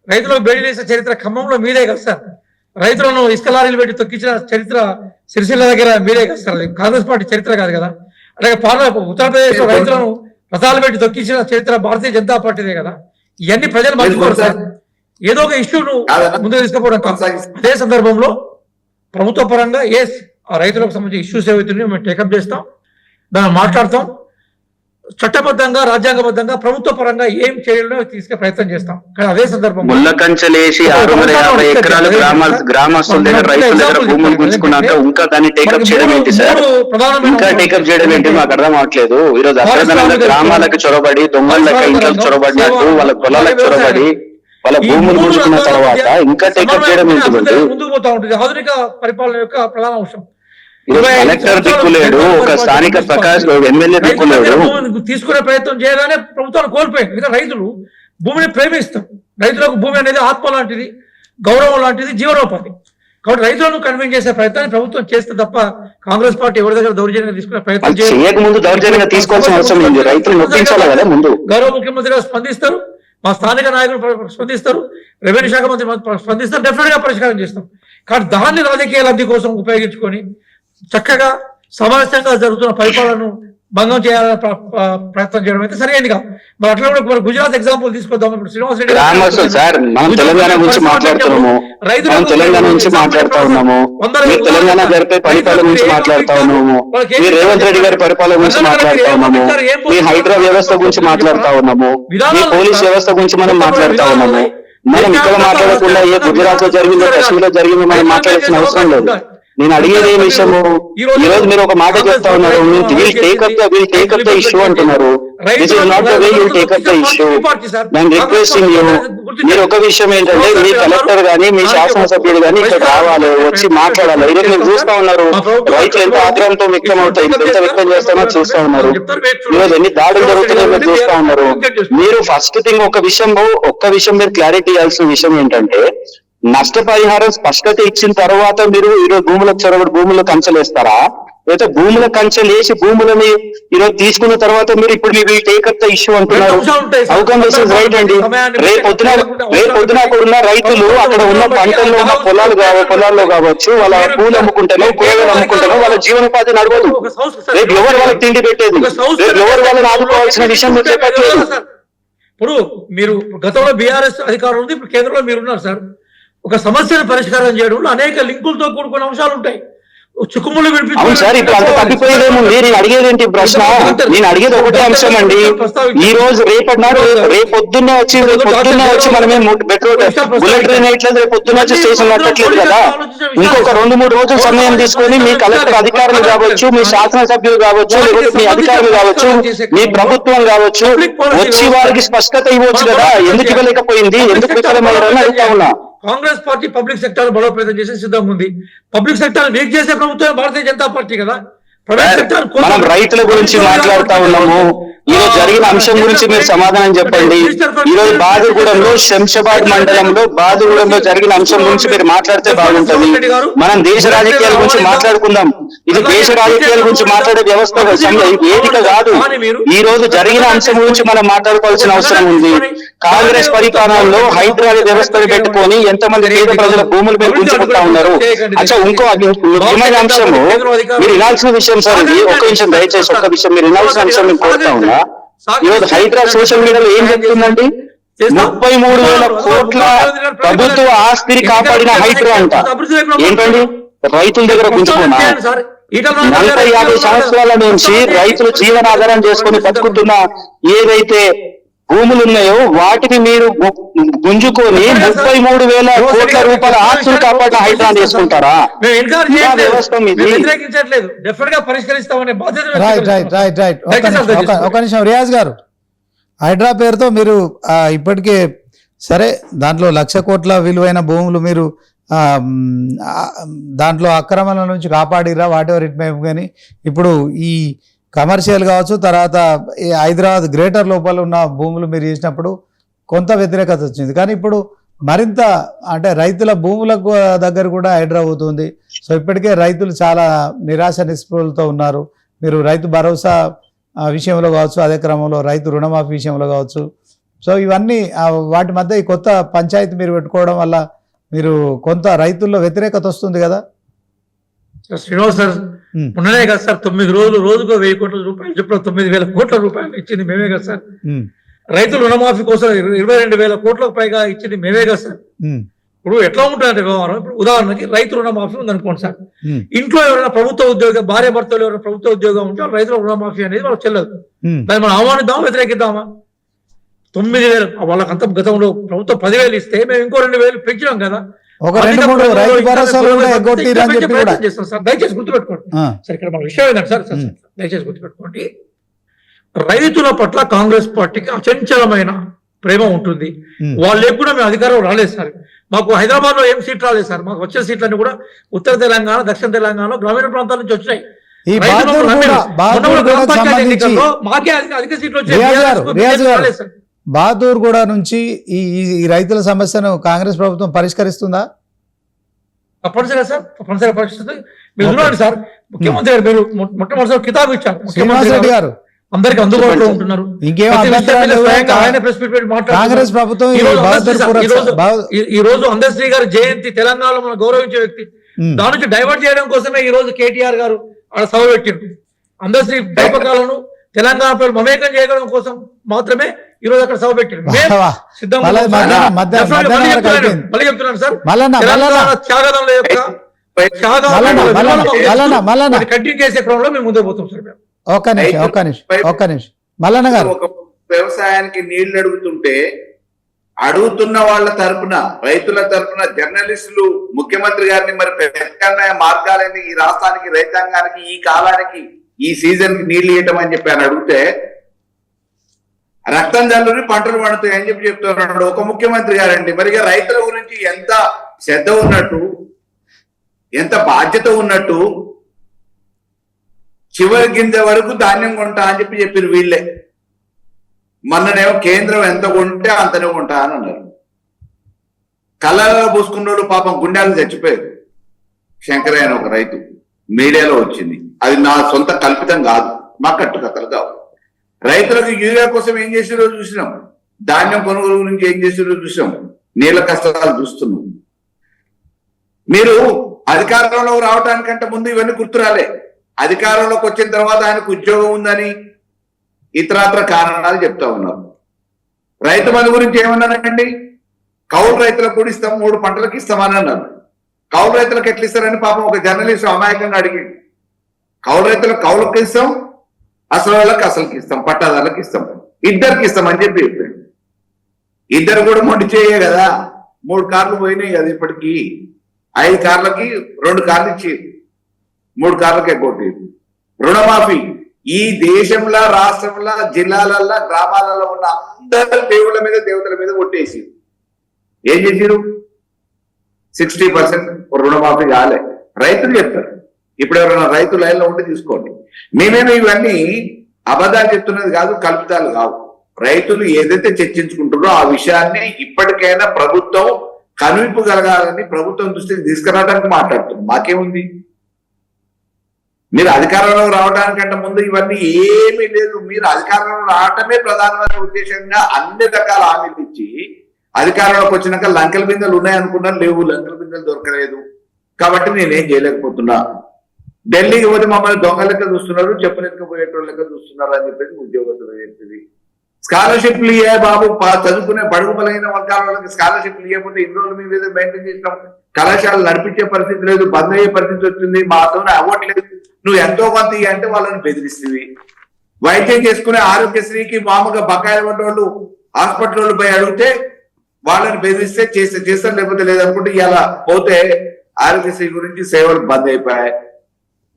రైతులకు బేడీ వేసే చరిత్ర ఖమ్మంలో మీదే కదా సార్. రైతులను ఇసుక లారీలు పెట్టి తొక్కించిన చరిత్ర సిరిసిల్ల దగ్గర మీరే కదా సార్. అది కాంగ్రెస్ పార్టీ చరిత్ర కాదు కదా. అలాగే ఉత్తరప్రదేశ్ లో రైతులను రథాలు పెట్టి తొక్కించిన చరిత్ర భారతీయ జనతా పార్టీదే కదా. ఇవన్నీ ప్రజలు మర్చిపోరు సార్. ఏదో ఒక ఇష్యూను ముందుకు తీసుకుపోవడం కాదు. అదే సందర్భంలో ప్రభుత్వ పరంగా ఆ రైతులకు సంబంధించిన ఇష్యూస్ ఏవైతున్నాయో మేము టేకప్ చేస్తాం, దాన్ని మాట్లాడతాం. చట్టబద్ధంగా, రాజ్యాంగబద్ధంగా ప్రభుత్వ పరంగా ఏం చర్యలను తీసుకే ప్రయత్నం చేస్తాం. కానీ అదే సందర్భంలో ముళ్ళకంచెలేసి 650 ఎకరాలు గ్రామస్తుల దగ్గర రైతుల దగ్గర భూములు గుంజుకున్నాక ఇంకా దాన్ని టేకప్ చేయడం ఏంటి సార్? ఇంకా టేకప్ చేయడం ఏంటి మాకు అర్థం అవట్లేదు. ఈ రోజు అర్థంగా గ్రామాలకు చొరబడి, దొంగలకి ఇంట్లోకి చొరబడినట్టు, వాళ్ళ పొలాలకు చొరబడి వాళ్ళ భూములు గుంజుకున్న తర్వాత ఇంకా టేకప్ చేయడం ఏంటి? ముందుకు పోతా ఉంటుంది. ఆధునిక పరిపాలన యొక్క ప్రధాన అంశం. కలెక్టర్ దిక్కులేడు, ఒక స్థానిక ప్రకాష్ ఎమ్మెల్యే దిక్కులేడు. తీసుకునే ప్రయత్నం చేయగానే ప్రభుత్వాలు కోల్పోయింది. ఇంకా రైతులు భూమిని ప్రేమిస్తారు. రైతులకు భూమి అనేది ఆత్మ లాంటిది, గౌరవం లాంటిది, జీవనోపాధి. కాబట్టి రైతులను కన్విన్స్ చేసే ప్రయత్నాన్ని ప్రభుత్వం చేస్తే తప్ప కాంగ్రెస్ పార్టీ ఎవరి దగ్గర దౌర్జన్యంగా తీసుకునే ప్రయత్నం చేయకముందు దౌర్జన్యంగా తీసుకోవాల్సిన అవసరం ఉంది. రైతులు నొప్పించాలి కదా ముందు. గౌరవ ముఖ్యమంత్రి స్పందిస్తారు, మా స్థానిక నాయకులు స్పందిస్తారు, రెవెన్యూ శాఖ మంత్రి స్పందిస్తారు, డెఫినెట్ గా పరిష్కారం చేస్తాం. కానీ దాన్ని రాజకీయ లబ్ధి కోసం ఉపయోగించుకొని చక్కగా సమరస్యంగా జరుగుతున్న పరిపాలనను భంగం చేయాలని ప్రయత్నం చేయడం అయితే సరైనది కాదు. మరి అట్లా కూడా గుజరాత్ ఎగ్జాంపుల్ తీసుకొద్దాం. ఇప్పుడు శ్రీనివాస్ రెడ్డి సార్, మనం తెలంగాణ గురించి మాట్లాడుతున్నాము, మనం తెలంగాణ నుంచి మాట్లాడుతా ఉన్నాము, మీరు తెలంగాణ జరిపే పరిపాలన గురించి మాట్లాడుతా ఉన్నాము, మీరు రేవంత్ రెడ్డి గారి పరిపాలన గురించి మాట్లాడుతా ఉన్నాము, మీ హైదరాబాద్ వ్యవస్థ గురించి మాట్లాడుతా ఉన్నాము, మీ పోలీస్ వ్యవస్థ గురించి మనం మాట్లాడుతా ఉన్నాము. మనం ఇక్కడ మాట్లాడకుండా ఏ గుజరాత్ లో జరిగిందో, కశ్మీర్ లో జరిగిందో మనం మాట్లాడాల్సిన అవసరం లేదు. నేను అడిగేది ఏ విషయము, ఈ రోజు మీరు ఒక మాట చెప్తా ఉన్నారు, విల్ టేకప్ ద ఇష్యూ అంటున్నారు. This is not the way will take up the issue. నేను రిక్వెస్టింగ్ యూ, మీరు ఒక విషయం ఏంటంటే, మీ కలెక్టర్ గానీ మీ శాసనసభ్యుడు గానీ ఇక్కడ రావాలి, వచ్చి మాట్లాడాలి. ఈరోజు మీరు చూస్తా ఉన్నారు రైతులు ఎంత ఆగ్రహంతో వ్యక్తం అవుతాయి, ఎంత వ్యక్తం చేస్తామో చూస్తా ఉన్నారు. ఈరోజు ఎన్ని దాడులు జరుగుతున్నాయో మీరు చూస్తా ఉన్నారు. మీరు ఫస్ట్ థింగ్ ఒక్క విషయం మీరు క్లారిటీ ఇవ్వాల్సిన విషయం ఏంటంటే, నష్టపరిహారం స్పష్టత ఇచ్చిన తర్వాత మీరు ఈరోజు భూములకు కంచెలేస్తారా, లేకపోతే భూముల కంచెలు వేసి భూములని ఈరోజు తీసుకున్న తర్వాత మీరు ఇప్పుడు మీరు టేకప్ ద ఇష్యూ అంటున్నారు. అవుకమ్ దిస్ ఇస్ రైట్ అండి. రేపొద్దున అక్కడ ఉన్న రైతులు అక్కడ ఉన్న పంటల్లో ఉన్న పొలాల్లో కావచ్చు, వాళ్ళ పూలు అమ్ముకుంటానో కూరగాయలు అమ్ముకుంటానో వాళ్ళ జీవనోపాధి నడవదు. రేపు ఎవరు వాళ్ళకి తిండి పెట్టేది? రేపు ఎవరు వాళ్ళని ఆదుకోవాల్సిన విషయం మీరు చెప్పట్లేదు. ఇప్పుడు మీరు గతంలో బీఆర్ఎస్ అధికారం ఉంది, ఇప్పుడు కేంద్రంలో మీరు ఉన్నారు సార్. ఒక సమస్యను పరిష్కారం చేయడంలో అనేక లింకులతో కూడుకున్న అంశాలు ఉంటాయి. చుక్కుముళ్ళు అవును సార్, ఇప్పుడు అంత తప్పిపోయేదేమో. నేను అడిగేది ఏంటి ప్రశ్న? నేను అడిగేది ఒకటే అంశం అండి. ఈ రోజు రేపొద్దున్నే వచ్చి మనమే బుల్లెట్ ట్రైన్ వేయట్లేదు, రేపు పొద్దున్న వచ్చి స్టేషన్ కట్టట్లేదు కదా. ఇంకొక 2-3 రోజులు సమయం తీసుకొని మీ కలెక్టర్ అధికారులు కావచ్చు, మీ శాసనసభ్యులు కావచ్చు, లేకపోతే మీ అధికారులు కావచ్చు, మీ ప్రభుత్వం కావచ్చు, వచ్చి వారికి స్పష్టత ఇవ్వచ్చు కదా. ఎందుకు ఇవ్వలేకపోయింది, ఎందుకు విఫలమయ్యారని అడుగుతా ఉన్నా. కాంగ్రెస్ పార్టీ పబ్లిక్ సెక్టర్ బలోపేతం చేసే సిద్ధంగా ఉంది. పబ్లిక్ సెక్టర్ వీక్ చేసే ప్రభుత్వం భారతీయ జనతా పార్టీ కదా. మనం రైతుల గురించి మాట్లాడుతా ఉన్నాము. ఈరోజు జరిగిన అంశం గురించి మీరు సమాధానం చెప్పండి. ఈరోజు బాదుగూడెంలో, శంషాబాద్ మండలంలో బాదుగూడెంలో జరిగిన అంశం గురించి మీరు మాట్లాడితే బాగుంటుంది. మనం దేశ రాజకీయాల గురించి మాట్లాడుకుందాం. ఇది దేశ రాజకీయాల గురించి మాట్లాడే వ్యవస్థ వేదిక కాదు. ఈ రోజు జరిగిన అంశం గురించి మనం మాట్లాడుకోవాల్సిన అవసరం ఉంది. కాంగ్రెస్ పరిపాలనలో హైదరాబాద్ వ్యవస్థను పెట్టుకొని ఎంతమంది పేద ప్రజల భూముల మీద గుంజుకుంటా ఉన్నారు. అచ్చా, ఇంకో ముఖ్యమైన అంశము మీరు వినాల్సిన విషయం సార్, ఇది ఒక్క విషయం దయచేసి ఒక్క విషయం మీరు వినాల్సిన అంశం నేను కోరుతా ఉన్నా. ఈరోజు హైదరాబాద్ సోషల్ మీడియాలో ఏం చెప్తుందండి? 33,000 కోట్ల ప్రభుత్వ ఆస్తిని కాపాడిన హైడ్రా అంట. ఏంటండి, రైతుల దగ్గర గుంజుకున్నా 40-50 సంవత్సరాల నుంచి రైతులు జీవనాధారం చేసుకుని బతుకుతున్న ఏదైతే భూములు ఉన్నాయో వాటిని మీరు గుంజుకొని 33,000 కోట్ల రూపాయల ఆస్తులు కాపాడిన హైడ్రా చేసుకుంటారా? వ్యతిరేకించట్లేదు, డెఫినెట్ గా పరిష్కరిస్తామనే బాధ్యత. రైట్. ఒక నిమిషం రియాజ్ గారు, హైడ్రా పేరుతో మీరు ఇప్పటికే సరే దాంట్లో 1,00,000 కోట్ల విలువైన భూములు మీరు దాంట్లో అక్రమాల నుంచి కాపాడిరా, వాట్ ఎవర్ ఇట్ మే. కానీ ఇప్పుడు ఈ కమర్షియల్ కావచ్చు, తర్వాత ఈ హైదరాబాద్ గ్రేటర్ లోపల ఉన్న భూములు మీరు చేసినప్పుడు కొంత వ్యతిరేకత వచ్చింది. కానీ ఇప్పుడు మరింత అంటే రైతుల భూములకు దగ్గర కూడా హైడ్రా అవుతుంది. సో ఇప్పటికే రైతులు చాలా నిరాశ నిస్పృహలతో ఉన్నారు. మీరు రైతు భరోసా విషయంలో కావచ్చు, అదే క్రమంలో రైతు రుణమాఫీ విషయంలో కావచ్చు. సో ఇవన్నీ వాటి మధ్య ఈ కొత్త పంచాయతీ మీరు పెట్టుకోవడం వల్ల మీరు కొంత రైతుల్లో వ్యతిరేకత వస్తుంది కదా. శ్రీనివాస్ సార్, మొన్ననే కదా సార్ 9 రోజులు రోజుకు 1,000 కోట్ల రూపాయలు చెప్పిన 9,000 కోట్ల రూపాయలు ఇచ్చింది మేమే కదా సార్. రైతుల రుణమాఫీ కోసం 22,000 కోట్లకు పైగా ఇచ్చింది మేమే కదా సార్. ఇప్పుడు ఎట్లా ఉంటుందంటే వ్యవహారం, ఇప్పుడు ఉదాహరణకి రైతు రుణమాఫీ ఉందనుకోండి సార్. ఇంట్లో ఎవరైనా ప్రభుత్వ ఉద్యోగం, భార్య భర్తలు ఎవరైనా ప్రభుత్వ ఉద్యోగం ఉంటే రైతుల రుణమాఫీ అనేది వాళ్ళకి చెల్లదు. దాన్ని మనం ఆహ్వానిద్దామా, వ్యతిరేకిద్దామా? 9,000 వాళ్ళకంతా గతంలో ప్రభుత్వం 10,000 ఇస్తే మేము ఇంకో 2,000 పెంచినాం కదా. దయచేసి గుర్తుపెట్టుకోండి సార్, ఇక్కడ మన విషయం ఏంటంటే సార్ దయచేసి గుర్తుపెట్టుకోండి, రైతుల పట్ల కాంగ్రెస్ పార్టీకి అచంచలమైన ప్రేమ ఉంటుంది. వాళ్ళు ఎప్పుడు మేము అధికారం రాలేదు సార్. మాకు హైదరాబాద్ లో ఏం సీట్ రాలేదు సార్. మాకు వచ్చే సీట్లన్నీ కూడా ఉత్తర తెలంగాణ, దక్షిణ తెలంగాణ, గ్రామీణ ప్రాంతాల నుంచి వచ్చినాయి. మాకే అధిక సీట్లు వచ్చాయి. బహదూర్గూడ నుంచి ఈ రైతుల సమస్యను కాంగ్రెస్ ప్రభుత్వం పరిష్కరిస్తుందా? తప్పనిసరిగా సార్, తప్పనిసరిగా పరిష్కరిస్తుంది. మీరు చూడండి సార్, ముఖ్యమంత్రి గారు మీరు మొట్టమొదటిసారి కితాబు ఇచ్చారు. శ్రీనివాస్ రెడ్డి గారు అందరికి అందుబాటులో ఉంటున్నారు. కాంగ్రెస్ ప్రభుత్వం ఈ రోజు అందశ్రీ గారి జయంతి, తెలంగాణలో మనం గౌరవించే వ్యక్తి, దాని నుంచి డైవర్ట్ చేయడం కోసమే ఈ రోజు కేటీఆర్ గారు ఆడ సభ పెట్టారు. అందశ్రీ జ్ఞాపకాలను తెలంగాణ ప్రజలు మమేకం చేయడం కోసం మాత్రమే ఈ రోజు అక్కడ సభ పెట్టారు. మళ్ళీ చెప్తున్నాను సార్, తెలంగాణ త్యాగదంలో యొక్క కంటిన్యూ చేసే క్రమంలో మేము ముందుకు పోతాం సార్. మేము ఒక్క నిమిషం మల్లన్న గారు, వ్యవసాయానికి నీళ్లు అడుగుతుంటే అడుగుతున్న వాళ్ళ తరపున, రైతుల తరపున జర్నలిస్టులు ముఖ్యమంత్రి గారిని మరి ప్రత్యామ్నాయ మార్గాలని ఈ రాష్ట్రానికి, రైతాంగానికి, ఈ కాలానికి, ఈ సీజన్ కి నీళ్లు ఇవ్వటం అని చెప్పి అని అడిగితే రక్తం జల్లుని పంటలు పండుతాయి అని చెప్పి చెప్తున్నాడు ఒక ముఖ్యమంత్రి గారండి. మరిగా రైతుల గురించి ఎంత శ్రద్ధ ఉన్నట్టు, ఎంత బాధ్యత ఉన్నట్టు, చివరి గింజ వరకు ధాన్యం కొంటా అని చెప్పి చెప్పారు వీళ్ళే. మొన్ననేమో కేంద్రం ఎంత కొంటే అంతనే కొంటా అని అన్నారు. కళ్ళలో పూసుకున్నోడు పాపం గుండెలు చచ్చిపోయారు. శంకరయ్య అని ఒక రైతు మీడియాలో వచ్చింది. అది నా సొంత కల్పితం కాదు, మా కట్టుకథలు కావు. రైతులకు యూరియా కోసం ఏం చేసిరో చూసినాం, ధాన్యం కొనుగోలు గురించి ఏం చేసిరో చూసినాం, నీళ్ళ కష్టాలు చూస్తున్నాం. మీరు అధికారంలో రావడానికంటే ముందు ఇవన్నీ గుర్తురాలే. అధికారంలోకి వచ్చిన తర్వాత ఆయనకు ఉద్యోగం ఉందని ఇతరత్ర కారణాలు చెప్తా ఉన్నారు. రైతు బంధు గురించి ఏమన్నారండి? కౌలు రైతులకు కూడా ఇస్తాం, 3 పంటలకు ఇస్తామని అన్నారు. కౌలు రైతులకు ఎట్లా ఇస్తారని పాపం ఒక జర్నలిస్ట్ అమాయకంగా అడిగింది. కౌలు రైతులకు కౌలుకి ఇస్తాం, అసలు వాళ్ళకి అసలుకి ఇస్తాం, పట్టాదారులకు ఇస్తాం, ఇద్దరికి ఇస్తామని చెప్పి చెప్పాడు. ఇద్దరు కూడా మొండి చేయే కదా, 3 కార్లు పోయినాయి కదా ఇప్పటికీ. 5 కార్లకి 2 కార్లు ఇచ్చేది, 3 కార్లకే కొట్టేది. రుణమాఫీ ఈ దేశంలో, రాష్ట్రంలో, జిల్లాలలో, గ్రామాలలో ఉన్న అందరి దేవుళ్ళ మీద, దేవతల మీద కొట్టేసి ఏం చేసిరు? 60% రుణమాఫీ కాలే. రైతులు చెప్తారు. ఇప్పుడు ఎవరైనా రైతు లైన్లో ఉండి తీసుకోండి. మేమేమో ఇవన్నీ అబద్ధాలు చెప్తున్నది కాదు, కల్పితాలు కావు. రైతులు ఏదైతే చర్చించుకుంటున్నారో ఆ విషయాన్ని ఇప్పటికైనా ప్రభుత్వం కనువిప్పు కలగాలని ప్రభుత్వం దృష్టికి తీసుకురావడానికి మాట్లాడుతుంది. మాకేముంది? మీరు అధికారంలో రావడానికంటే ముందు ఇవన్నీ ఏమీ లేదు. మీరు అధికారంలో రావటమే ప్రధానమైన ఉద్దేశంగా అన్ని రకాల హామీలు ఇచ్చి అధికారంలోకి వచ్చినాక లంకెల బిందెలు ఉన్నాయనుకున్నారు, లేవు, లంకెల బిందెలు దొరకలేదు కాబట్టి నేనేం చేయలేకపోతున్నా. ఢిల్లీకి పోతే మమ్మల్ని దొంగ లెక్క చూస్తున్నారు, చెప్పలేకపోయేటోళ్ళ లెక్క చూస్తున్నారు అని చెప్పేసి ఉద్యోగస్తులు చెప్పింది. స్కాలర్షిప్లు ఇయ్యే బాబు, చదువుకునే బడుగు బలైన వర్గాల వాళ్ళకి స్కాలర్షిప్లు ఇవ్వకపోతే ఇన్ని రోజులు మీ మీద మెయింటైన్ చేసినాం. కళాశాలలు నడిపించే పరిస్థితి లేదు, బంద్ అయ్యే పరిస్థితి వచ్చింది, మాతోనే అవ్వట్లేదు, నువ్వు ఎంతో కొంత ఇయ్య అంటే వాళ్ళని బెదిరిస్తుంది. వైద్యం చేసుకునే ఆరోగ్యశ్రీకి మామూలుగా బకాయిలు పడ్డోళ్ళు హాస్పిటల్ పోయి అడిగితే వాళ్ళని బెదిరిస్తే చేస్తారు, లేకపోతే లేదనుకుంటే ఇలా పోతే ఆరోగ్యశ్రీ గురించి సేవలు బంద్ అయిపోయాయి.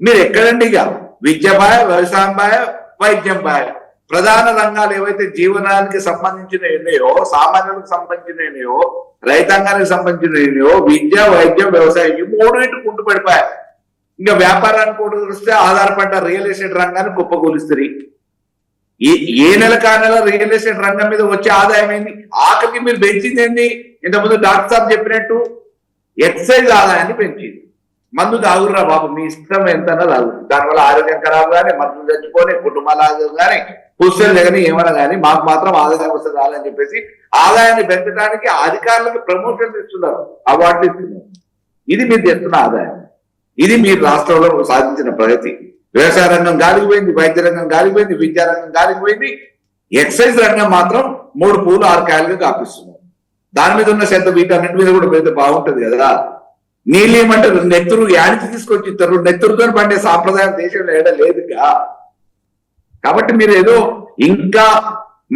మీరు ఎక్కడండి? ఇక విద్య బాయ, వ్యవసాయం బాయ, వైద్యం బాయ, ప్రధాన రంగాలు ఏవైతే జీవనానికి సంబంధించిన ఉన్నాయో, సామాన్యులకు సంబంధించిన రైతాంగానికి సంబంధించిన విద్య, వైద్యం, వ్యవసాయం ఈ 3 కుంటు పడిపోయాయి. ఇంకా వ్యాపారానికి కూడా చూస్తే ఆధారపడ్డ రియల్ ఎస్టేట్ రంగాన్ని కుప్పకూలుస్తుంది. ఏ నెలకు ఆ నెల రియల్ ఎస్టేట్ రంగం మీద వచ్చే ఆదాయం ఏంది? ఆఖరికి మీరు పెంచింది ఏంది? ఇంతకుముందు డాక్టర్ సాబ్ చెప్పినట్టు ఎక్సైజ్ ఆదాయాన్ని పెంచింది. మందు తాగుర్రా బాబు, మీ ఇష్టం ఎంతనా తాగు, దానివల్ల ఆరోగ్యం ఖరాబ్ కానీ, మందులు చచ్చిపోయి, కుటుంబాలు కానీ, పుస్తలు కానీ, ఏమైనా కానీ మాకు మాత్రం ఆదాయం వస్తుంది రాలని చెప్పేసి ఆదాయాన్ని పెంచడానికి అధికారులకు ప్రమోషన్లు ఇస్తున్నారు, అవార్డులు ఇస్తున్నారు. ఇది మీరు చేస్తున్న ఆదాయం, ఇది మీరు రాష్ట్రంలో సాధించిన ప్రగతి. వ్యవసాయ రంగం గాలిపోయింది, వైద్య రంగం గాలిపోయింది, విద్యా రంగం గాలిపోయింది. ఎక్సైజ్ రంగం మాత్రం 3 పూలు 6 కాయలుగా కాపిస్తున్నారు. దాని మీద ఉన్న శ్రద్ధ వీటన్నిటి మీద కూడా పెడితే బాగుంటది కదా. నీళ్ళు ఏమంటారు? నెత్తురు యానికి తీసుకొచ్చి ఇస్తారు, నెత్తురుతో పండే సాంప్రదాయం దేశంలో ఏడా లేదుగా. కాబట్టి మీరు ఏదో ఇంకా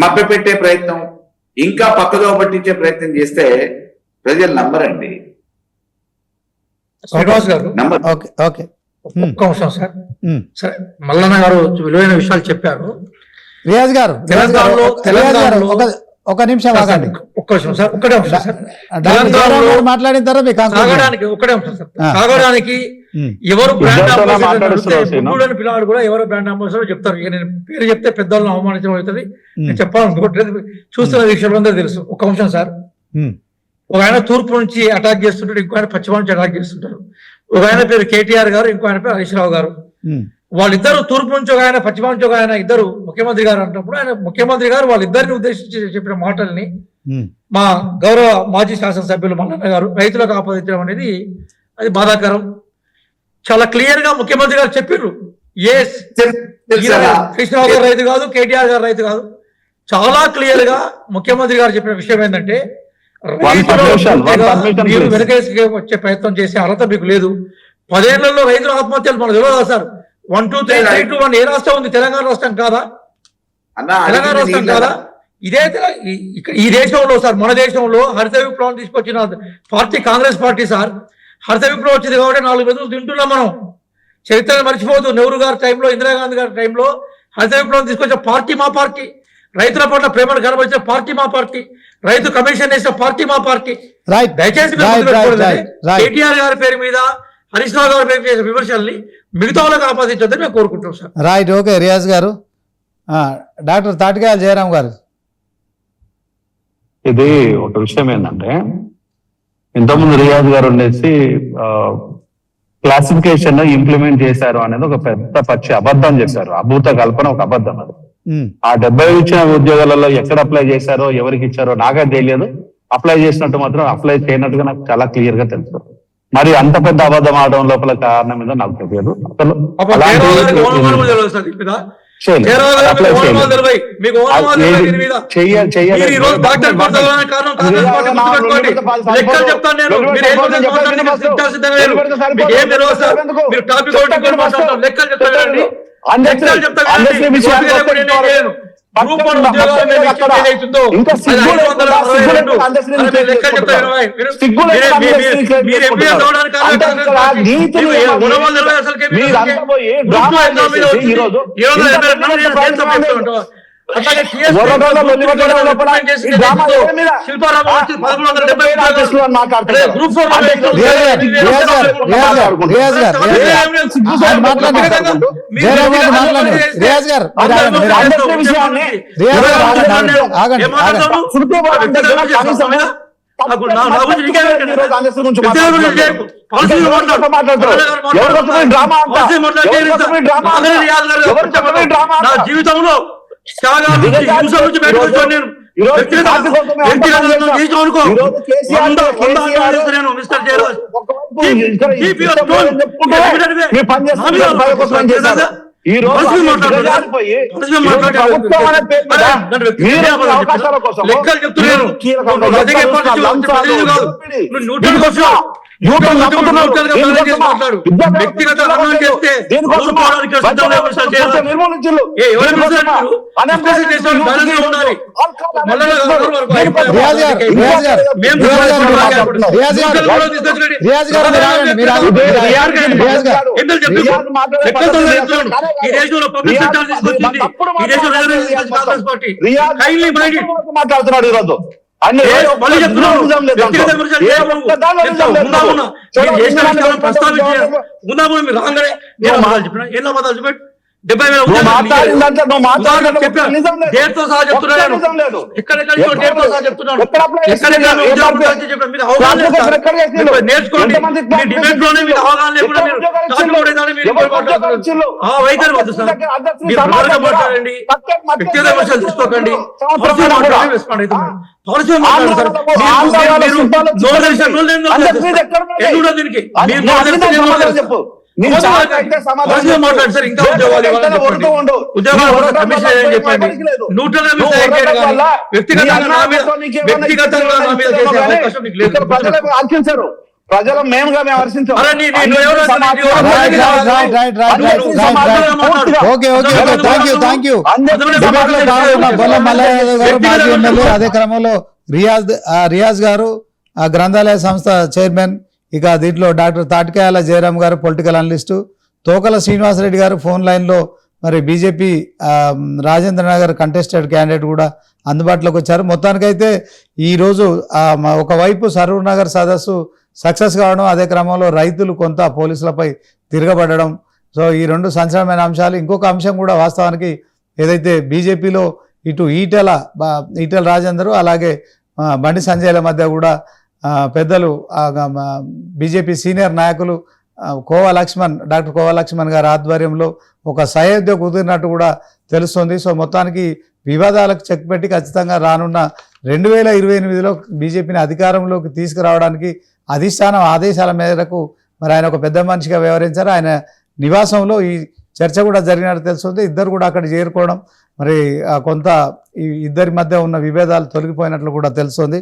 మభ్యపెట్టే ప్రయత్నం, ఇంకా పక్కదో పట్టించే ప్రయత్నం చేస్తే ప్రజలు నమ్మరండి. శ్రీనివాస్ గారు, ఒక్క అంశం సార్. సరే, మల్లన్న గారు విలువైన విషయాలు చెప్పారు. రియాజ్ గారు, తెలంగాణలో ఒక నిమిషం ఆగండి. ఒక్క నిమిషం సార్, ఒక్కటే అంశం సార్. మాట్లాడిన తర్వాత తాగడానికి ఒక్కటే అంశం సార్. తాగడానికి ఎవరు బ్రాండ్ అంబాసిడర్ పిల్లవాడు కూడా ఎవరు బ్రాండ్ అంబాసిడర్ చెప్తారు. ఇక నేను పేరు చెప్తే పెద్దలను అవమానించడం అవుతుంది, నేను చెప్పాలనుకోవట్లేదు. చూస్తున్న వీక్షకులందరూ తెలుసు. ఒక్క అంశం సార్. ఒక ఆయన తూర్పు నుంచి అటాక్ చేస్తుంటాడు, ఇంకో ఆయన పశ్చిమ నుంచి అటాక్ చేస్తుంటారు. ఒక ఆయన పేరు కేటీఆర్ గారు, ఇంకో ఆయన పేరు హరీష్ రావు గారు. వాళ్ళిద్దరు తూర్పు నుంచి ఒక ఆయన, పశ్చిమ నుంచి ఒక ఆయన, ఇద్దరు ముఖ్యమంత్రి గారు అంటున్నప్పుడు ఆయన ముఖ్యమంత్రి గారు వాళ్ళిద్దరిని ఉద్దేశించి చెప్పిన మాటల్ని మా గౌరవ మాజీ శాసనసభ్యులు మల్లన్న గారు రైతులకు ఆపాదించడం అనేది అది బాధాకరం. చాలా క్లియర్ గా ముఖ్యమంత్రి గారు చెప్పారు, కృష్ణరావు గారు రైతు కాదు, కేటీఆర్ గారు రైతు కాదు. చాలా క్లియర్ గా ముఖ్యమంత్రి గారు చెప్పిన విషయం ఏంటంటే, మీరు వెనకేసి వచ్చే ప్రయత్నం చేసే అర్హత మీకు లేదు. 10 ఏళ్లలో రైతుల ఆత్మహత్యలు మనకు తెలియదు సార్. 1, 2, 3, 3, 2, 1 ఏ రాష్ట్రం ఉంది? తెలంగాణ రాష్ట్రం కాదా? తెలంగాణ రాష్ట్రం కాదా? ఇదే ఈ దేశంలో సార్, మన దేశంలో హరిత విప్లవం తీసుకొచ్చిన పార్టీ కాంగ్రెస్ పార్టీ సార్. హరిత విప్లవం వచ్చింది కాబట్టి 4 మెతుకులు తింటున్నాం మనం. చరిత్రను మర్చిపోదు. నెహ్రూ గారి టైంలో, ఇందిరాగాంధీ గారి టైంలో హరిత విప్లవం తీసుకొచ్చిన పార్టీ మా పార్టీ. రైతుల పట్ల ప్రేమను కనబరిచిన పార్టీ మా పార్టీ. రైతు కమిషన్ వేసిన పార్టీ మా పార్టీ. దయచేసి కేటీఆర్ గారి పేరు మీద, హరీష్ రావు గారి పేరు మీద విమర్శల్ని మిగతా వాళ్ళకి ఆపాదించొద్దని మేము కోరుకుంటున్నాం సార్. రైట్, ఓకే రియాజ్ గారు. డాక్టర్ తాటికాయల జయరాం గారు, ఇది ఒక విషయం ఏంటంటే, ఇంతకుముందు రియాజ్ గారు ఉండేసి క్లాసిఫికేషన్ ఇంప్లిమెంట్ చేశారు అనేది ఒక పెద్ద పచ్చి అబద్ధం చేశారు. అభూత కల్పన ఒక అబద్ధం అది. ఆ 70 ఇచ్చిన ఉద్యోగాలలో ఎక్కడ అప్లై చేశారో ఎవరికి ఇచ్చారో నాకే తెలియదు. అప్లై చేసినట్టు మాత్రం అప్లై చేయనట్టుగా నాకు చాలా క్లియర్ గా తెలుసు. మరి అంత పెద్ద అబద్ధం ఆడడం లోపల కారణం మీద నాకు తెలియదు. అసలు జీవితంలో లెక్కలు చెప్తున్నాను. వ్యక్తిగత చేస్తే ఈ దేశంలో పబ్లిక్ సెక్టర్ తీసుకొచ్చింది, ఈ దేశంలో కాంగ్రెస్ పార్టీ మాట్లాడుతున్నాడు ఈరోజు. తీసుకోకండి. మాట్లాడు సార్. ఇంకా ఉద్యోగాలు చెప్పండి. వ్యక్తిగతంగా ఆర్చించారు ప్రజలు మేముగా మేము వర్షించాం. అదే క్రమంలో రియాజ్ గారు ఆ గ్రంథాలయ సంస్థ చైర్మన్, ఇక దీంట్లో డాక్టర్ తాటికాయల జయరామ్ గారు పొలిటికల్ అనలిస్టు, తోకల శ్రీనివాసరెడ్డి గారు ఫోన్ లైన్లో మరి BJP Rajendra Nagar contested candidate కూడా అందుబాటులోకి వచ్చారు. మొత్తానికైతే ఈరోజు ఒకవైపు సరూర్ నగర్ సదస్సు సక్సెస్ కావడం, అదే క్రమంలో రైతులు కొంత పోలీసులపై తిరగబడడం, సో ఈ రెండు సంచలనమైన అంశాలు. ఇంకొక అంశం కూడా వాస్తవానికి ఏదైతే బీజేపీలో ఇటు ఈటెల రాజేందర్ అలాగే బండి సంజయ్ల మధ్య కూడా పెద్దలు బీజేపీ సీనియర్ నాయకులు డాక్టర్ కోవా లక్ష్మణ్ గారి ఆధ్వర్యంలో ఒక సయోధ్య కుదిరినట్టు కూడా తెలుస్తుంది. సో మొత్తానికి వివాదాలకు చెక్ పెట్టి ఖచ్చితంగా రానున్న 2028లో బీజేపీని అధికారంలోకి తీసుకురావడానికి అధిష్టానం ఆదేశాల మేరకు మరి ఆయన ఒక పెద్ద మనిషిగా వ్యవహరించారు. ఆయన నివాసంలో ఈ చర్చ కూడా జరిగినట్టు తెలుస్తుంది. ఇద్దరు కూడా అక్కడ చేరుకోవడం, మరి కొంత ఇద్దరి మధ్య ఉన్న విభేదాలు తొలగిపోయినట్లు కూడా తెలుస్తుంది.